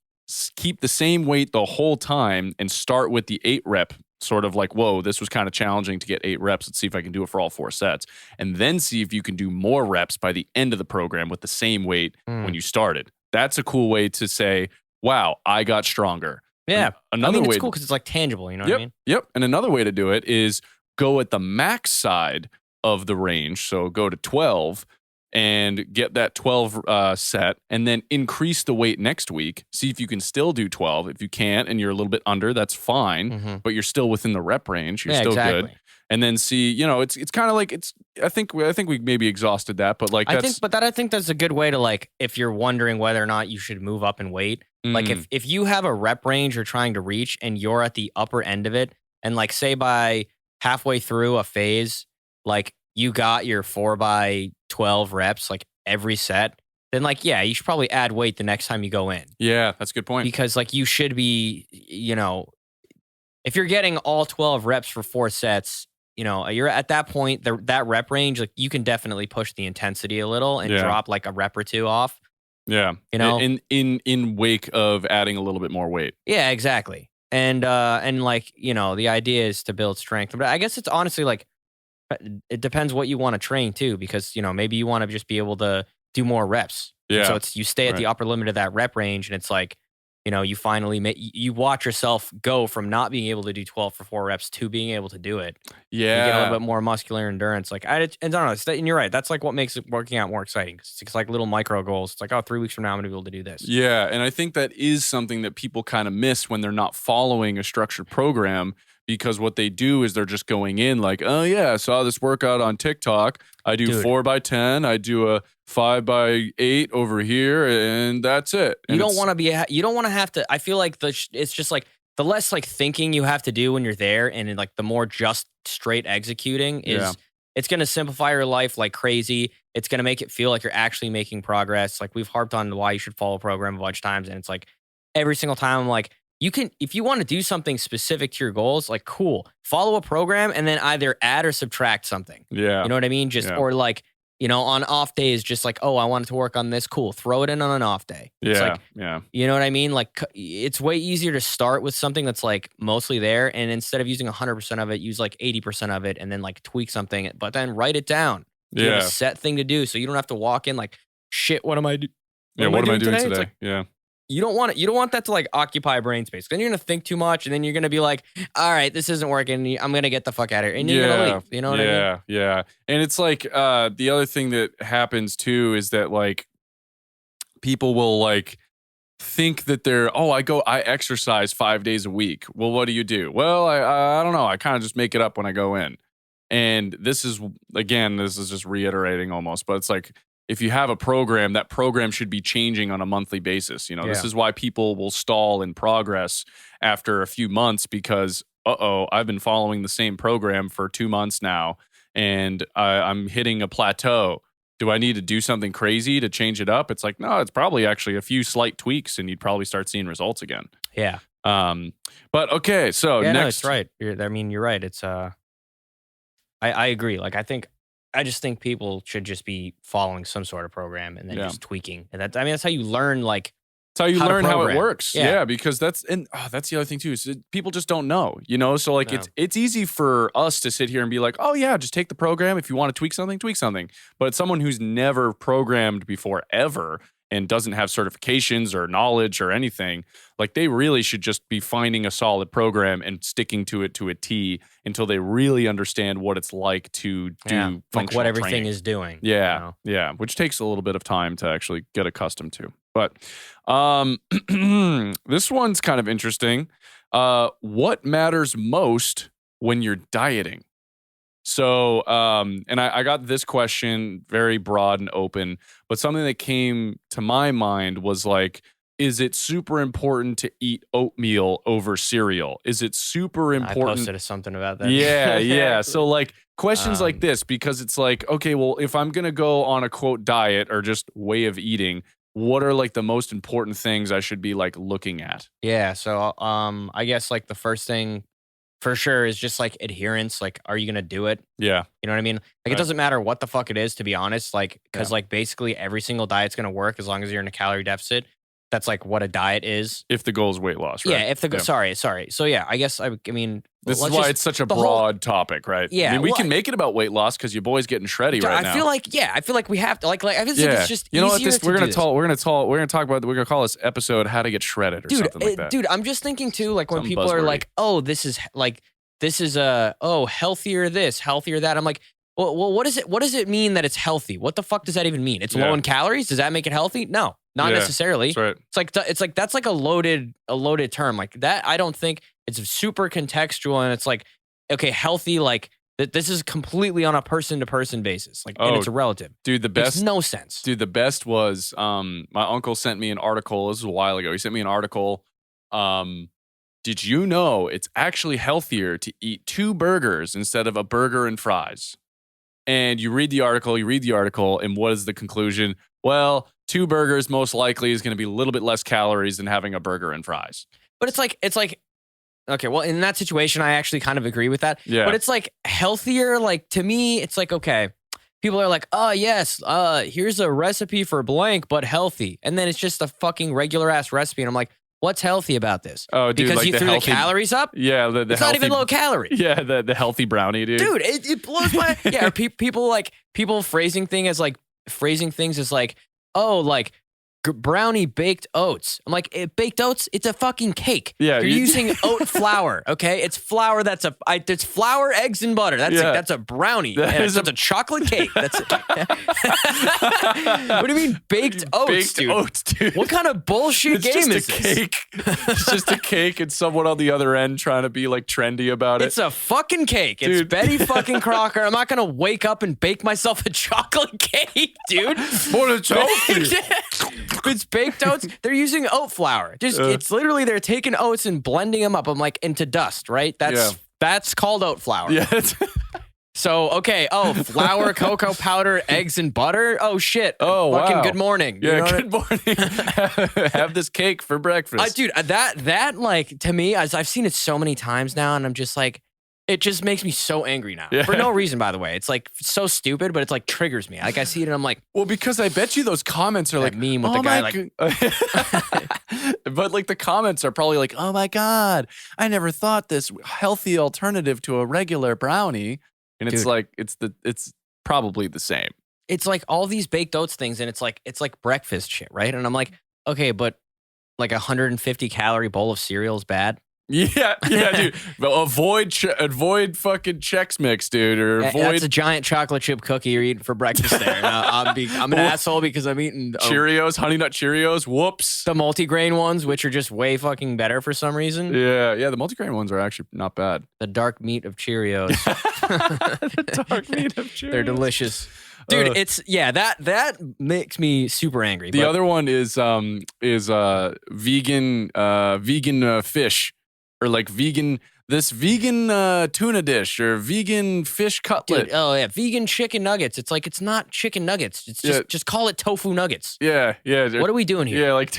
keep the same weight the whole time and start with the 8 rep, sort of like, whoa, this was kind of challenging to get 8 reps. Let's see if I can do it for all 4 sets. And then see if you can do more reps by the end of the program with the same weight when you started. That's a cool way to say, wow, I got stronger. Yeah. Another way, it's cool because it's like tangible, you know what I mean? Yep. And another way to do it is go at the max side of the range. So go to 12 and get that 12 set, and then increase the weight next week. See if you can still do 12. If you can't and you're a little bit under, that's fine, but you're still within the rep range. You're still good. And then see, it's kind of like I think we maybe exhausted that, but like I think that's a good way to, like, if you're wondering whether or not you should move up in weight. Like if you have a rep range you're trying to reach and you're at the upper end of it, and like say by halfway through a phase, like you got your 4 by 12 reps like every set, then like, yeah, you should probably add weight the next time you go in. Yeah, that's a good point. Because like you should be, if you're getting all 12 reps for 4 sets, you're at that point, that rep range, like you can definitely push the intensity a little and drop like a rep or 2 off. Yeah. In wake of adding a little bit more weight. Yeah, exactly. And like, the idea is to build strength. But I guess it's honestly like, it depends what you want to train too, because, maybe you want to just be able to do more reps. Yeah. So you stay at the upper limit of that rep range, and it's like, you finally you watch yourself go from not being able to do 12 for 4 reps to being able to do it. You get a little bit more muscular endurance. Like I don't know, and you're right. That's like what makes it working out more exciting. It's like little micro goals. It's like, oh, 3 weeks from now I'm gonna be able to do this. Yeah, and I think that is something that people kind of miss when they're not following a structured program, because what they do is they're just going in like, oh yeah, I saw this workout on TikTok. I do 4x10. I do a 5x8 over here, and that's it. And you don't want to have to. I feel like it's just like the less like thinking you have to do when you're there, and like the more just straight executing is. It's going to simplify your life like crazy. It's going to make it feel like you're actually making progress. Like we've harped on why you should follow a program a bunch of times, and it's like every single time I'm like, you can, if you want to do something specific to your goals, like cool, follow a program and then either add or subtract something. Yeah. You know what I mean? Just, or like, on off days, just like, oh, I wanted to work on this. Cool. Throw it in on an off day. It's like, you know what I mean? Like it's way easier to start with something that's like mostly there. And instead of using 100% of it, use like 80% of it and then like tweak something, but then write it down. You have a set thing to do. So you don't have to walk in like, shit, what am I doing? What am I doing today? Like, you don't want that to like occupy brain space. Then you're going to think too much and then you're going to be like, all right, this isn't working. I'm going to get the fuck out of here. And you're going to leave. You know what I mean? Yeah. And it's like the other thing that happens too is that like people will like think that I exercise 5 days a week. Well, what do? Well, I don't know. I kind of just make it up when I go in. And this is just reiterating almost, but it's like, if you have a program, that program should be changing on a monthly basis. This is why people will stall in progress after a few months because, I've been following the same program for 2 months now and I'm hitting a plateau. Do I need to do something crazy to change it up? It's like, no, it's probably actually a few slight tweaks and you'd probably start seeing results again. Yeah. But okay, so next. No, it's right. You're right. It's, I agree. Like, I just think people should just be following some sort of program and then just tweaking. And that's how you learn, like, it's how you learn how it works. Yeah, because that's the other thing too, is people just don't know, So like it's easy for us to sit here and be like, oh yeah, just take the program. If you want to tweak something, tweak something. But it's someone who's never programmed before ever and doesn't have certifications or knowledge or anything, like they really should just be finding a solid program and sticking to it to a T until they really understand what it's like to do functional like what everything training is doing. Yeah, which takes a little bit of time to actually get accustomed to. But this one's kind of interesting. What matters most when you're dieting? So, and I got this question very broad and open, but something that came to my mind was like, is it super important to eat oatmeal over cereal? Is it super important? I posted something about that. Yeah. So like questions like this, because it's like, okay, well, if I'm going to go on a quote diet or just way of eating, what are like the most important things I should be like looking at? Yeah. So, I guess like the first thing for sure is just like adherence. Like, are you going to do it? Yeah. You know what I mean? Like, it doesn't matter what the fuck it is, to be honest. Like, because like basically every single diet's going to work as long as you're in a calorie deficit. That's like what a diet is. If the goal is weight loss, right? Yeah. If the goal, sorry. So yeah, I guess I mean, this is why it's such a broad topic, right? Yeah. I mean, we can make it about weight loss because your boy's getting shreddy right now. I feel like we have to like I think it's just you know what? We're gonna talk about. We're gonna call this episode "How to Get Shredded" or something like that. Dude, I'm just thinking too, like when people are like, "Oh, this is healthier this, healthier that." I'm like, well, what is it? What does it mean that it's healthy? What the fuck does that even mean? It's low in calories. Does that make it healthy? No, not necessarily. That's right. It's like that's like a loaded term like that. I don't think it's super contextual, and it's like, okay, healthy, like this is completely on a person to person basis, like, and it's relative. Dude, the best makes no sense. Dude, the best was my uncle sent me an article. This was a while ago. He sent me an article. Did you know it's actually healthier to eat 2 burgers instead of a burger and fries? And you read the article, and what is the conclusion? Well, 2 burgers most likely is going to be a little bit less calories than having a burger and fries. But it's like, okay, well, in that situation, I actually kind of agree with that. Yeah. But it's like healthier, like to me, it's like, okay, people are like, oh, yes, here's a recipe for blank, but healthy. And then it's just a fucking regular ass recipe. And I'm like, what's healthy about this? Oh, dude, because like you threw the calories up? Yeah, the it's healthy, not even low calorie. Yeah, the healthy brownie, dude. Dude, it blows my yeah. People phrasing things as like, oh, like brownie baked oats. I'm like, baked oats, it's a fucking cake. Yeah, You're using oat flour, okay? It's flour it's flour, eggs, and butter. That's a brownie. It's a chocolate cake. That's it. What do you mean baked oats, dude? Oats, dude. What kind of bullshit game is this? Cake. It's just a cake and someone on the other end trying to be like trendy about it. It's a fucking cake. Dude. It's Betty fucking Crocker. I'm not gonna wake up and bake myself a chocolate cake, dude. More than toast. It's baked oats. They're using oat flour. It's literally they're taking oats and blending them up. I'm like into dust, right? That's called oat flour. Yeah. So okay. Oh, flour, cocoa powder, eggs, and butter. Oh shit. Oh fucking wow. Good morning. Yeah. You know Good morning. Have this cake for breakfast, dude. That like to me, as I've seen it so many times now, and I'm just like. It just makes me so angry now. Yeah. For no reason, by the way. It's like so stupid, but it's like triggers me. Like I see it and I'm like, well, because I bet you those comments are like meme with the guy like but like the comments are probably like, oh my God, I never thought this healthy alternative to a regular brownie. And it's Dude. like it's probably the same. it's like all these baked oats things and it's like breakfast shit, right? And I'm like, okay, but like 150 calorie bowl of cereal is bad. Yeah, dude. But avoid fucking Chex Mix, dude, or avoid That's a giant chocolate chip cookie you're eating for breakfast there. And I'm an asshole because I'm eating Cheerios, Honey Nut Cheerios. Whoops. the multigrain ones, which are just way fucking better for some reason. Yeah. The multigrain ones are actually not bad. The dark meat of Cheerios. The dark meat of Cheerios. They're delicious. Dude, that makes me super angry. The other one is vegan fish, or like vegan tuna dish, or vegan fish cutlet. Dude, oh yeah, vegan chicken nuggets. It's like it's not chicken nuggets. It's just call it tofu nuggets. Yeah. What are we doing here? Yeah, like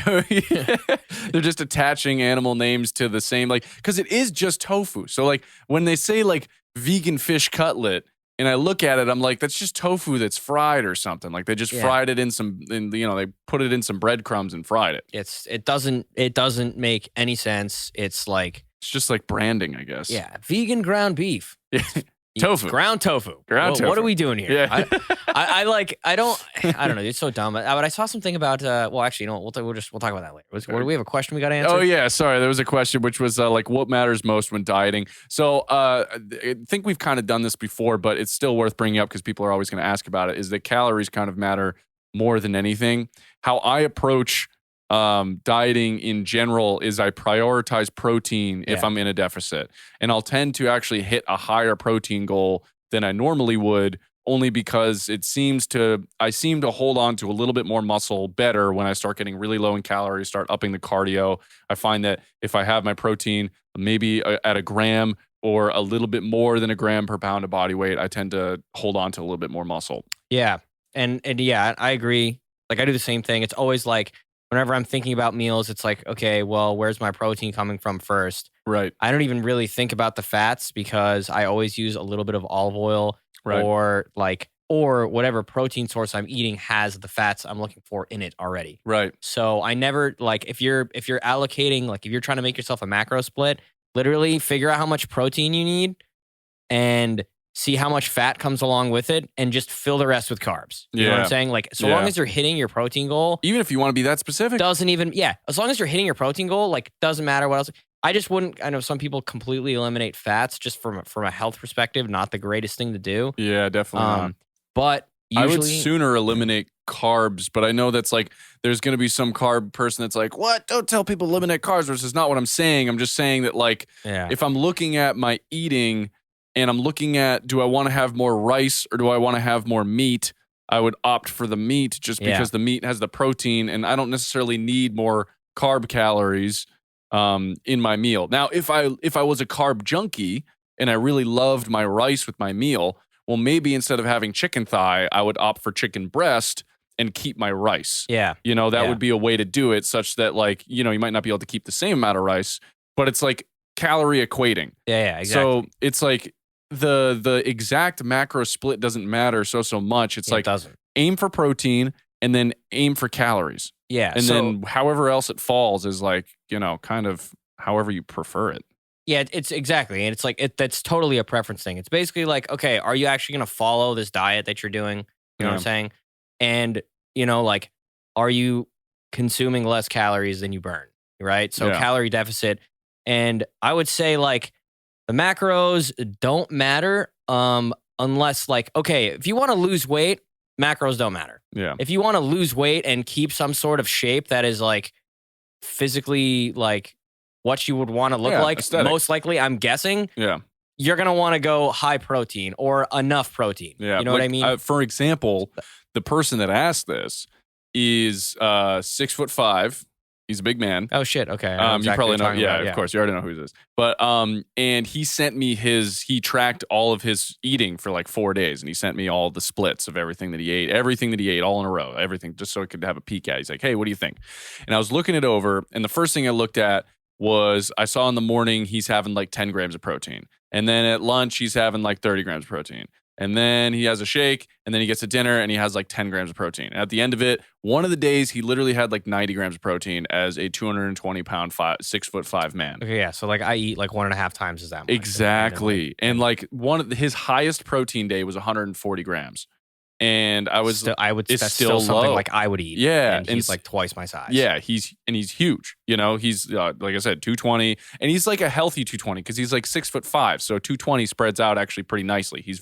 they're just attaching animal names to the same, like, because it is just tofu. So like when they say like vegan fish cutlet, and I look at it, I'm like, that's just tofu that's fried or something. Like they just fried it they put it in some breadcrumbs and fried it. It doesn't make any sense. It's just like branding, I guess. yeah, vegan ground beef. Tofu. Ground tofu. Tofu. What are we doing here? Yeah. I don't know. It's so dumb. But I saw something about. Well, actually, we'll talk about that later. What do we have a question we got to answer? Oh yeah, sorry. There was a question which was like, what matters most when dieting? So I think we've kind of done this before, but it's still worth bringing up because people are always going to ask about it. Is that calories kind of matter more than anything? How I approach dieting in general is I prioritize protein if I'm in a deficit, and I'll tend to actually hit a higher protein goal than I normally would, only because I seem to hold on to a little bit more muscle better when I start getting really low in calories, start upping the cardio. I find that if I have my protein maybe at a gram or a little bit more than a gram per pound of body weight, I tend to hold on to a little bit more muscle. Yeah, and yeah, I agree. Like I do the same thing. It's always like whenever I'm thinking about meals, it's like, okay, well, where's my protein coming from first? Right. I don't even really think about the fats because I always use a little bit of olive oil or whatever protein source I'm eating has the fats I'm looking for in it already. Right. So I never like if you're allocating, like if you're trying to make yourself a macro split, literally figure out how much protein you need and see how much fat comes along with it and just fill the rest with carbs. You know what I'm saying? Like, so long as you're hitting your protein goal. Even if you want to be that specific. As long as you're hitting your protein goal, like, doesn't matter what else. I just wouldn't, I know some people completely eliminate fats just from a health perspective, not the greatest thing to do. Yeah, definitely not. But usually. I would sooner eliminate carbs, but I know that's like, there's going to be some carb person that's like, what? Don't tell people to eliminate carbs, which is not what I'm saying. I'm just saying that like, if I'm looking at my eating, and I'm looking at, do I want to have more rice or do I want to have more meat? I would opt for the meat just because the meat has the protein and I don't necessarily need more carb calories in my meal. Now, if I was a carb junkie and I really loved my rice with my meal, well, maybe instead of having chicken thigh, I would opt for chicken breast and keep my rice. Yeah. That would be a way to do it such that like, you might not be able to keep the same amount of rice, but it's like calorie equating. Yeah, exactly. So it's like, the exact macro split doesn't matter so much. It's like it doesn't. Aim for protein and then aim for calories. Yeah. And then however else it falls is like, kind of however you prefer it. Yeah, it's exactly. And it's like, that's totally a preference thing. It's basically like, okay, are you actually going to follow this diet that you're doing? You know what I'm saying? And, like, are you consuming less calories than you burn, right? So Yeah. calorie deficit. And I would say like the macros don't matter unless like, okay, if you want to lose weight, macros don't matter. Yeah. If you want to lose weight and keep some sort of shape that is like physically like what you would want to look like, aesthetic. most likely, I'm guessing, Yeah. you're going to want to go high protein or enough protein. Yeah. You know what I mean? For example, the person that asked this is 6'5". He's a big man. Oh shit. Okay. I know exactly you probably what know. you're talking Yeah, about, of course. You already know who this is. But and he sent me he tracked all of his eating for like 4 days, and he sent me all the splits of everything that he ate all in a row, everything, just so I could have a peek at it. He's like, hey, what do you think? And I was looking it over, and the first thing I looked at was I saw in the morning he's having like 10 grams of protein. And then at lunch, he's having like 30 grams of protein. And then he has a shake, and then he gets to dinner, and he has like 10 grams of protein. And at the end of it, one of the days, he literally had like 90 grams of protein as a 220-pound, 6'5" man. Okay, yeah. So like I eat like 1.5 times as that much. Exactly. And like his highest protein day was 140 grams. And I was, that's still something low. like I would eat. Yeah. And he's like twice my size. Yeah, he's huge. You know, he's like I said, 220, and he's like a healthy 220 because he's like 6'5". So 220 spreads out actually pretty nicely. He's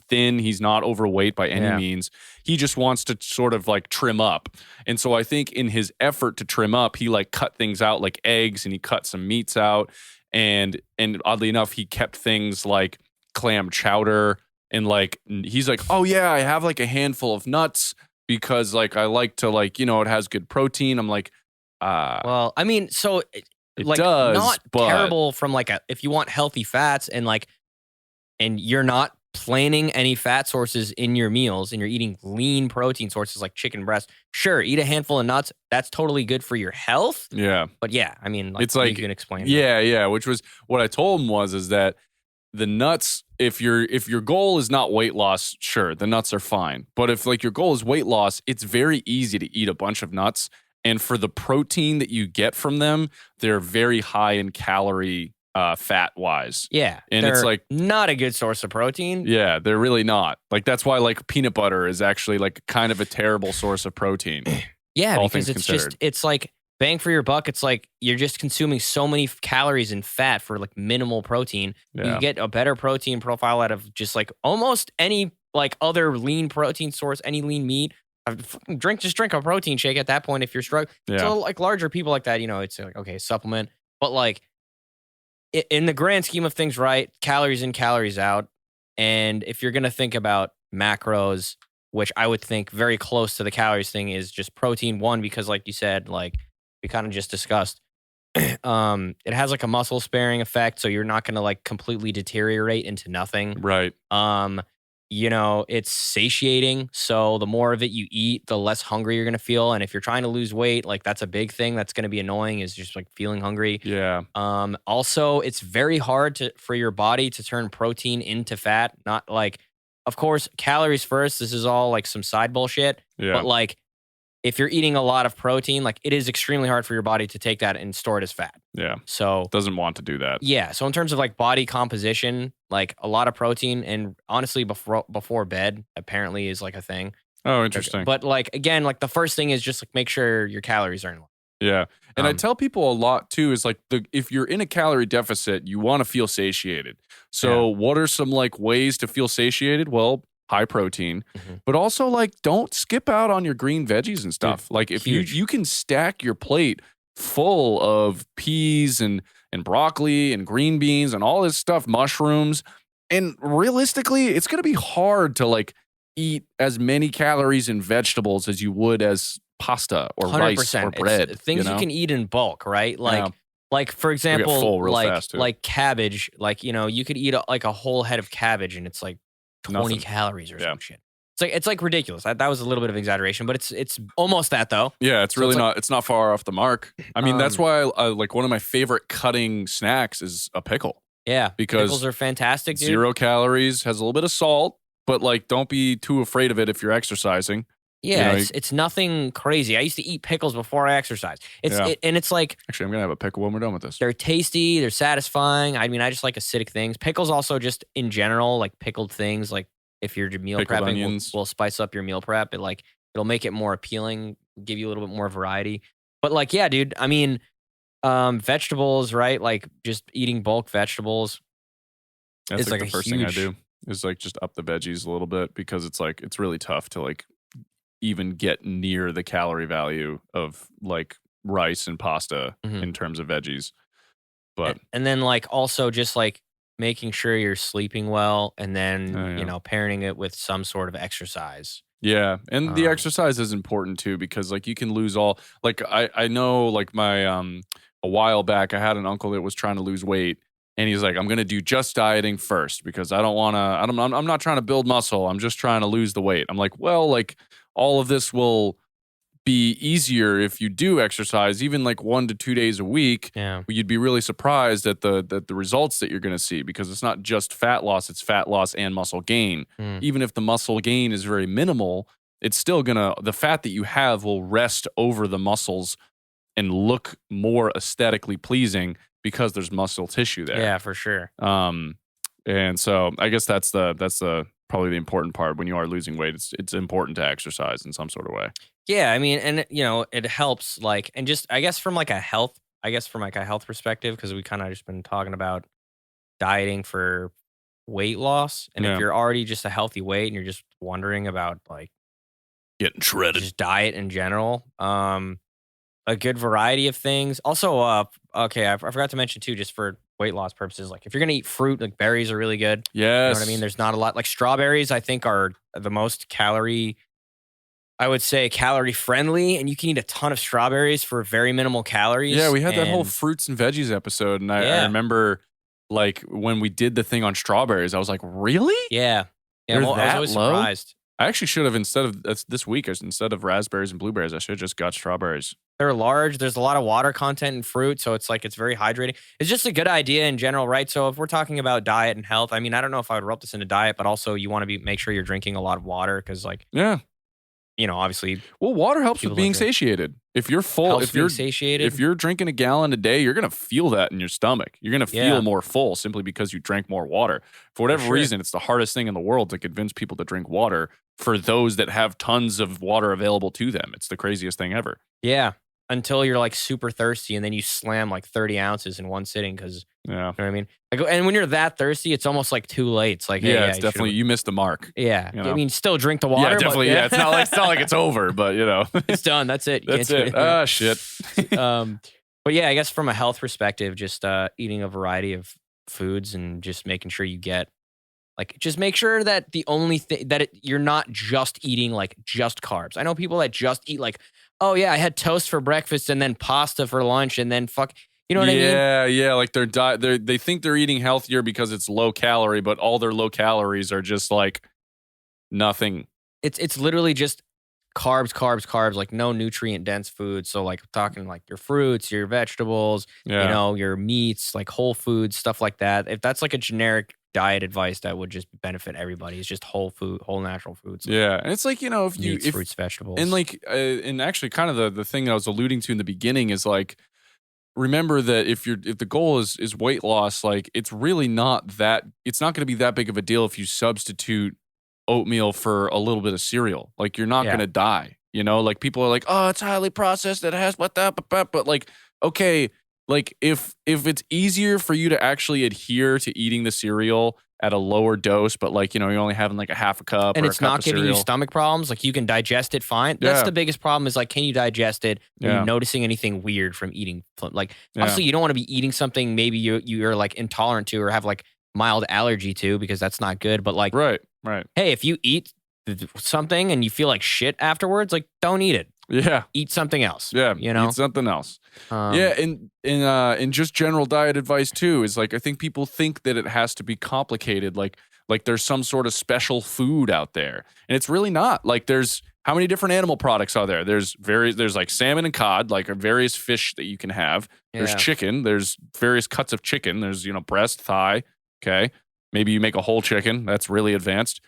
thin. He's not overweight by any means. He just wants to sort of like trim up. And so I think in his effort to trim up, he like cut things out like eggs, and he cut some meats out. And oddly enough, he kept things like clam chowder. And like, he's like, oh yeah, I have like a handful of nuts because like I like to like, you know, it has good protein. I'm like, well, I mean, so it like does, not but terrible from like if you want healthy fats and you're not planning any fat sources in your meals and you're eating lean protein sources like chicken breast, sure, eat a handful of nuts. That's totally good for your health. Yeah. But yeah, I mean, like, it's like, you can explain. Yeah. Which was what I told him is that the nuts, if your goal is not weight loss, sure, the nuts are fine. But if like your goal is weight loss, it's very easy to eat a bunch of nuts. And for the protein that you get from them, they're very high in calorie fat wise. Yeah. And it's like not a good source of protein. Yeah, they're really not. Like that's why like peanut butter is actually like kind of a terrible source of protein. Yeah, because it's like bang for your buck. It's like you're just consuming so many calories and fat for like minimal protein. Yeah. You get a better protein profile out of just like almost any like other lean protein source, any lean meat. Drink a protein shake at that point if you're struggling. Yeah. So like larger people like that, you know, it's like, okay, supplement. But like in the grand scheme of things, right? Calories in, calories out. And if you're going to think about macros, which I would think very close to the calories thing is just protein. One, because like you said, like we kind of just discussed, it has like a muscle sparing effect. So you're not going to like completely deteriorate into nothing. Right. You know, it's satiating. So the more of it you eat, the less hungry you're going to feel. And if you're trying to lose weight, like that's a big thing that's going to be annoying is just like feeling hungry. Yeah. Also, it's very hard for your body to turn protein into fat. Not like, of course, calories first. This is all like some side bullshit. Yeah. But like, if you're eating a lot of protein, like it is extremely hard for your body to take that and store it as fat. Yeah. So doesn't want to do that. Yeah. So in terms of like body composition, like a lot of protein and honestly before bed apparently is like a thing. Oh, interesting. But like, again, like the first thing is just like make sure your calories are in line. Yeah. And I tell people a lot too is like if you're in a calorie deficit, you want to feel satiated. So what are some like ways to feel satiated? Well, high protein, but also like don't skip out on your green veggies and stuff. Like if you can stack your plate full of peas and broccoli and green beans and all this stuff, mushrooms, and realistically, it's going to be hard to like eat as many calories and vegetables as you would as pasta or 100%. Rice or bread. It's things you can eat in bulk, right? Like for example, like cabbage, like, you know, you could eat like a whole head of cabbage and it's like 20 calories or some shit. It's like ridiculous. That was a little bit of exaggeration, but it's almost that though. Yeah, it's really not. It's not far off the mark. I mean, that's why I like one of my favorite cutting snacks is a pickle. Yeah, because pickles are fantastic. Dude. 0 calories, has a little bit of salt, but like don't be too afraid of it if you're exercising. Yeah, you know, it's nothing crazy. I used to eat pickles before I exercise. And it's like actually, I'm gonna have a pickle when we're done with this. They're tasty. They're satisfying. I mean, I just like acidic things. Pickles also just in general, like pickled things. Like if you're meal prepping, will spice up your meal prep. It'll make it more appealing give you a little bit more variety. But like, yeah, dude, I mean, vegetables, right? Like just eating bulk vegetables That's is like like the a first thing I huge, do is like just up the veggies a little bit because it's like it's really tough to like even get near the calorie value of like rice and pasta Mhm. in terms of veggies. But and then like also just like making sure you're sleeping well and oh, then, yeah. pairing it with some sort of exercise. Yeah, and the Um, exercise is important too because like you can lose all like I know like my a while back I had an uncle that was trying to lose weight and he's like I'm going to do just dieting first because I don't want to I'm not trying to build muscle. I'm just trying to lose the weight. I'm like, well, like all of this will be easier if you do exercise even like 1 to 2 days a week. yeah. You'd be really surprised at the results that you're going to see because it's not just fat loss, it's fat loss and muscle gain. Mm. Even if the muscle gain is very minimal, it's still gonna the fat that you have will rest over the muscles and look more aesthetically pleasing because there's muscle tissue there. Yeah, for sure. Um, and so I guess that's the probably the important part when you are losing weight. It's important to exercise in some sort of way. Yeah, I mean, and it helps like, and just I guess from like a health, perspective, because we kind of just been talking about dieting for weight loss, and if Yeah. you're already just a healthy weight and you're just wondering about like Getting shredded. just diet in general, a good variety of things. Also, okay, I forgot to mention too, just for weight loss purposes, like if you're gonna eat fruit, like berries are really good. Yes. You know what I mean? There's not a lot like strawberries. I think are the most I would say calorie friendly, and you can eat a ton of strawberries for very minimal calories. Yeah, we had that whole and- fruits and veggies episode, and I Yeah. remember like when we did the thing on strawberries, I was like, really? Yeah, They're well, I was that always low? surprised. I actually should have this week instead of raspberries and blueberries, I should have just got strawberries. They're large. There's a lot of water content in fruit, so it's like it's very hydrating. It's just a good idea in general, right? So if we're talking about diet and health, I mean, I don't know if I would rope this into diet, but also you want to make sure you're drinking a lot of water because, like, Yeah. Obviously, Well, water helps People with don't being drink. satiated. If you're full, helps if being you're satiated. if you're drinking a gallon a day, you're gonna feel that in your stomach. You're gonna feel Yeah. more full simply because you drank more water. For whatever sure. reason, it's the hardest thing in the world to convince people to drink water for those that have tons of water available to them. It's the craziest thing ever. Yeah, until you're like super thirsty and then you slam like 30 ounces in one sitting because, Yeah. you know what I mean? Like, and when you're that thirsty, it's almost like too late. It's like, hey, Yeah, it's you definitely should've- you missed the mark. Yeah. you I know. mean, still drink the water. Yeah, but- definitely. Yeah, it's not like it's over, but you know. it's done. That's it. You That's can't do it. anything. Ah, shit. But yeah, I guess from a health perspective, just eating a variety of foods and just making sure you get just make sure that the only thing you're not just eating like just carbs. I know people that just eat like, oh yeah, I had toast for breakfast and then pasta for lunch and then you know what I mean? Yeah, like they think they're eating healthier because it's low calorie, but all their low calories are just like nothing. It's literally just carbs, like no nutrient dense food. So like talking like your fruits, your vegetables, Yeah. your meats, like whole foods, stuff like that. If that's like a generic diet advice that would just benefit everybody, it's just whole natural foods. Yeah, and it's like if Meats, fruits, vegetables, and like and actually kind of the thing that I was alluding to in the beginning is like remember that if the goal is weight loss, like it's really not it's not going to be that big of a deal if you substitute oatmeal for a little bit of cereal. Like you're not Yeah. going to die. Like people are like, oh, it's highly processed. It has but like okay, like if it's easier for you to actually adhere to eating the cereal at a lower dose, but like you're only having like a half a cup and or it's a cup not of giving you cereal. stomach problems, like you can digest it fine. That's Yeah. the biggest problem is like, can you digest it? Are Yeah. you noticing anything weird from eating? Like Yeah. obviously you don't want to be eating something maybe you're like intolerant to or have like mild allergy to because that's not good. But like, Right. hey, if you eat something and you feel like shit afterwards, like don't eat it. Yeah. Eat something else. Yeah. Eat something else. Um, Yeah, and just general diet advice too is like I think people think that it has to be complicated, like there's some sort of special food out there, and it's really not. Like there's how many different animal products are there? There's like salmon and cod, like various fish that you can have. There's Yeah. chicken. There's various cuts of chicken. There's breast, thigh. Okay, maybe you make a whole chicken. That's really advanced.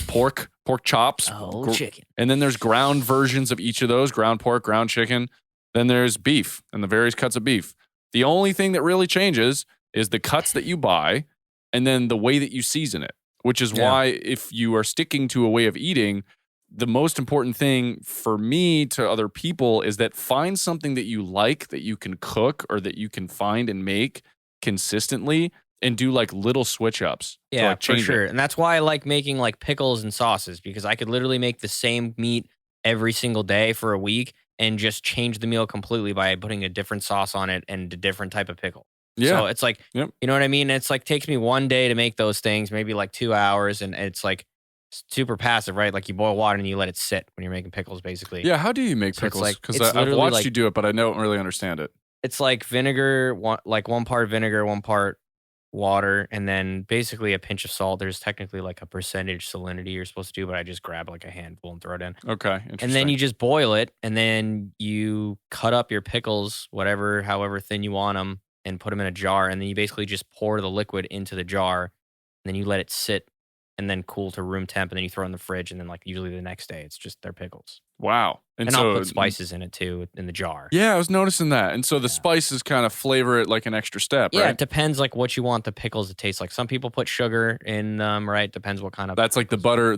Pork chops. chicken. And then there's ground versions of each of those, ground pork, ground chicken. Then there's beef and the various cuts of beef. The only thing that really changes is the cuts that you buy and then the way that you season it, which is Yeah. why if you are sticking to a way of eating, the most important thing for me to other people is that find something that you like, that you can cook or that you can find and make consistently, and do like little switch ups. Yeah, to like for change sure. it. And that's why I like making like pickles and sauces, because I could literally make the same meat every single day for a week and just change the meal completely by putting a different sauce on it and a different type of pickle. Yeah. So it's like, Yep. you know what I mean? It's like takes me one day to make those things, maybe like 2 hours, and it's like super passive, right? Like you boil water and you let it sit when you're making pickles, basically. Yeah. How do you make So it's pickles? like- Because it's I've literally watched like- you do it, but I don't really understand it. It's like vinegar, one part vinegar, 1 part water, and then basically a pinch of salt. There's technically like a percentage salinity you're supposed to do, but I just grab like a handful and throw it in. Okay. Interesting. And then you just boil it, and then you cut up your pickles, however thin you want them, and put them in a jar. And then you basically just pour the liquid into the jar, and then you let it sit and then cool to room temp, and then you throw it in the fridge. And then like usually the next day, it's just their pickles. Wow. And so I'll put spices in it too in the jar. Yeah, I was noticing that. And so the Yeah. spices kind of flavor it like an extra step, Yeah, right? it depends like what you want the pickles to taste like. Some people put sugar in them, right? Depends what kind of. That's like the butter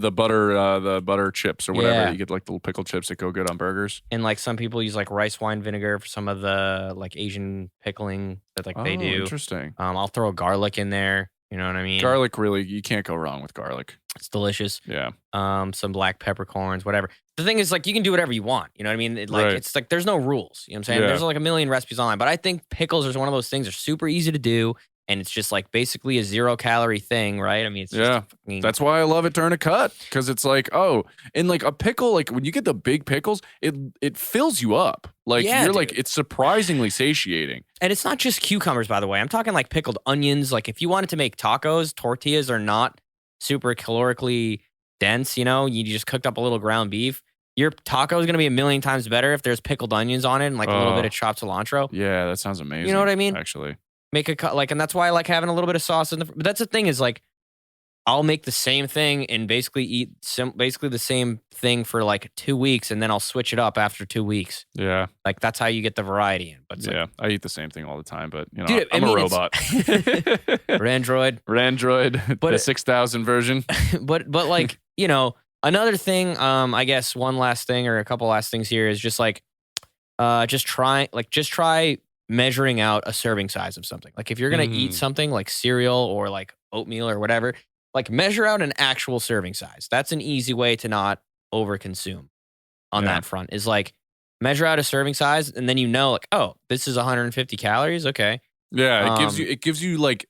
chips or whatever. Yeah. You get like the little pickle chips that go good on burgers. And like some people use like rice wine vinegar for some of the like Asian pickling that like they do. Interesting. I'll throw garlic in there. You know what I mean? Garlic, really, you can't go wrong with garlic. It's delicious. Yeah. Some black peppercorns, whatever. The thing is, like, you can do whatever you want. You know what I mean? Right. It's like there's no rules. You know what I'm saying? Yeah. There's like a million recipes online, but I think pickles is one of those things that are super easy to do, and it's just like basically a 0-calorie thing, right? I mean, it's just Yeah. fucking, That's why I love it during a cut, because it's like, oh, and like a pickle, like when you get the big pickles, it fills you up. Like Yeah, you're like, dude. it's surprisingly satiating. and it's not just cucumbers, by the way. I'm talking like pickled onions. Like if you wanted to make tacos, tortillas are not super calorically dense. You know, you just cooked up a little ground beef. Your taco is going to be a million times better if there's pickled onions on it and like a little Oh. bit of chopped cilantro. Yeah, that sounds amazing. You know what I mean? Actually. Make a cut, like, and that's why I like having a little bit of sauce in the. But that's the thing is like, I'll make the same thing and basically eat basically the same thing for like 2 weeks, and then I'll switch it up after 2 weeks. Yeah. Like that's how you get the variety in. But it's Yeah. I eat the same thing all the time, but you know, Dude, I I'm mean, a it's- robot. like or Android. Randroid, But the it- 6000 version. but like, you know, another thing, I guess one last thing or a couple last things here is just like just try measuring out a serving size of something. Like if you're gonna eat Mhm. something like cereal or like oatmeal or whatever, like measure out an actual serving size. That's an easy way to not overconsume on Yeah. that front. Is like measure out a serving size, and then you know like, oh, this is 150 calories. Okay. Yeah, Um, it gives you like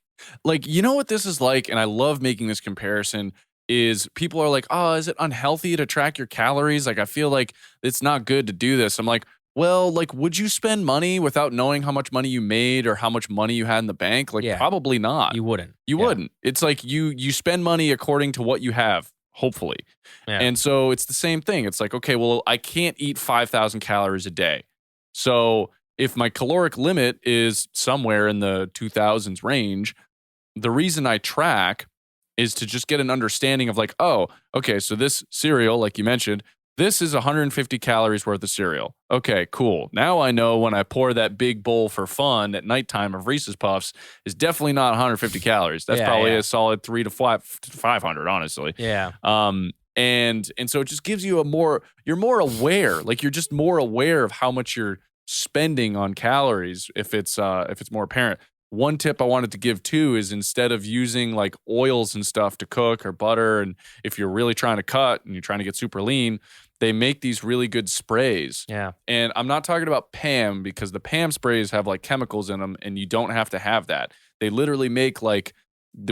you know what this is like, and I love making this comparison. Is people are like, oh, is it unhealthy to track your calories? Like, I feel like it's not good to do this. I'm like, well, like, would you spend money without knowing how much money you made or how much money you had in the bank? Like, Yeah. probably not. You wouldn't. You Yeah. wouldn't. It's like you spend money according to what you have, hopefully. Yeah. And so it's the same thing. It's like, okay, well, I can't eat 5,000 calories a day. So if my caloric limit is somewhere in the 2000s range, the reason I track is to just get an understanding of like, oh, okay, so this cereal, like you mentioned, this is 150 calories worth of cereal. Okay, cool. Now I know when I pour that big bowl for fun at nighttime of Reese's Puffs is definitely not 150 calories. That's Yeah, probably yeah. a solid 300 to 500, honestly. Yeah. And so it just gives you you're more aware. Like you're just more aware of how much you're spending on calories if it's more apparent. One tip I wanted to give too is instead of using like oils and stuff to cook or butter, and if you're really trying to cut and you're trying to get super lean, they make these really good sprays. Yeah. And I'm not talking about Pam, because the Pam sprays have like chemicals in them and you don't have to have that. They literally make like,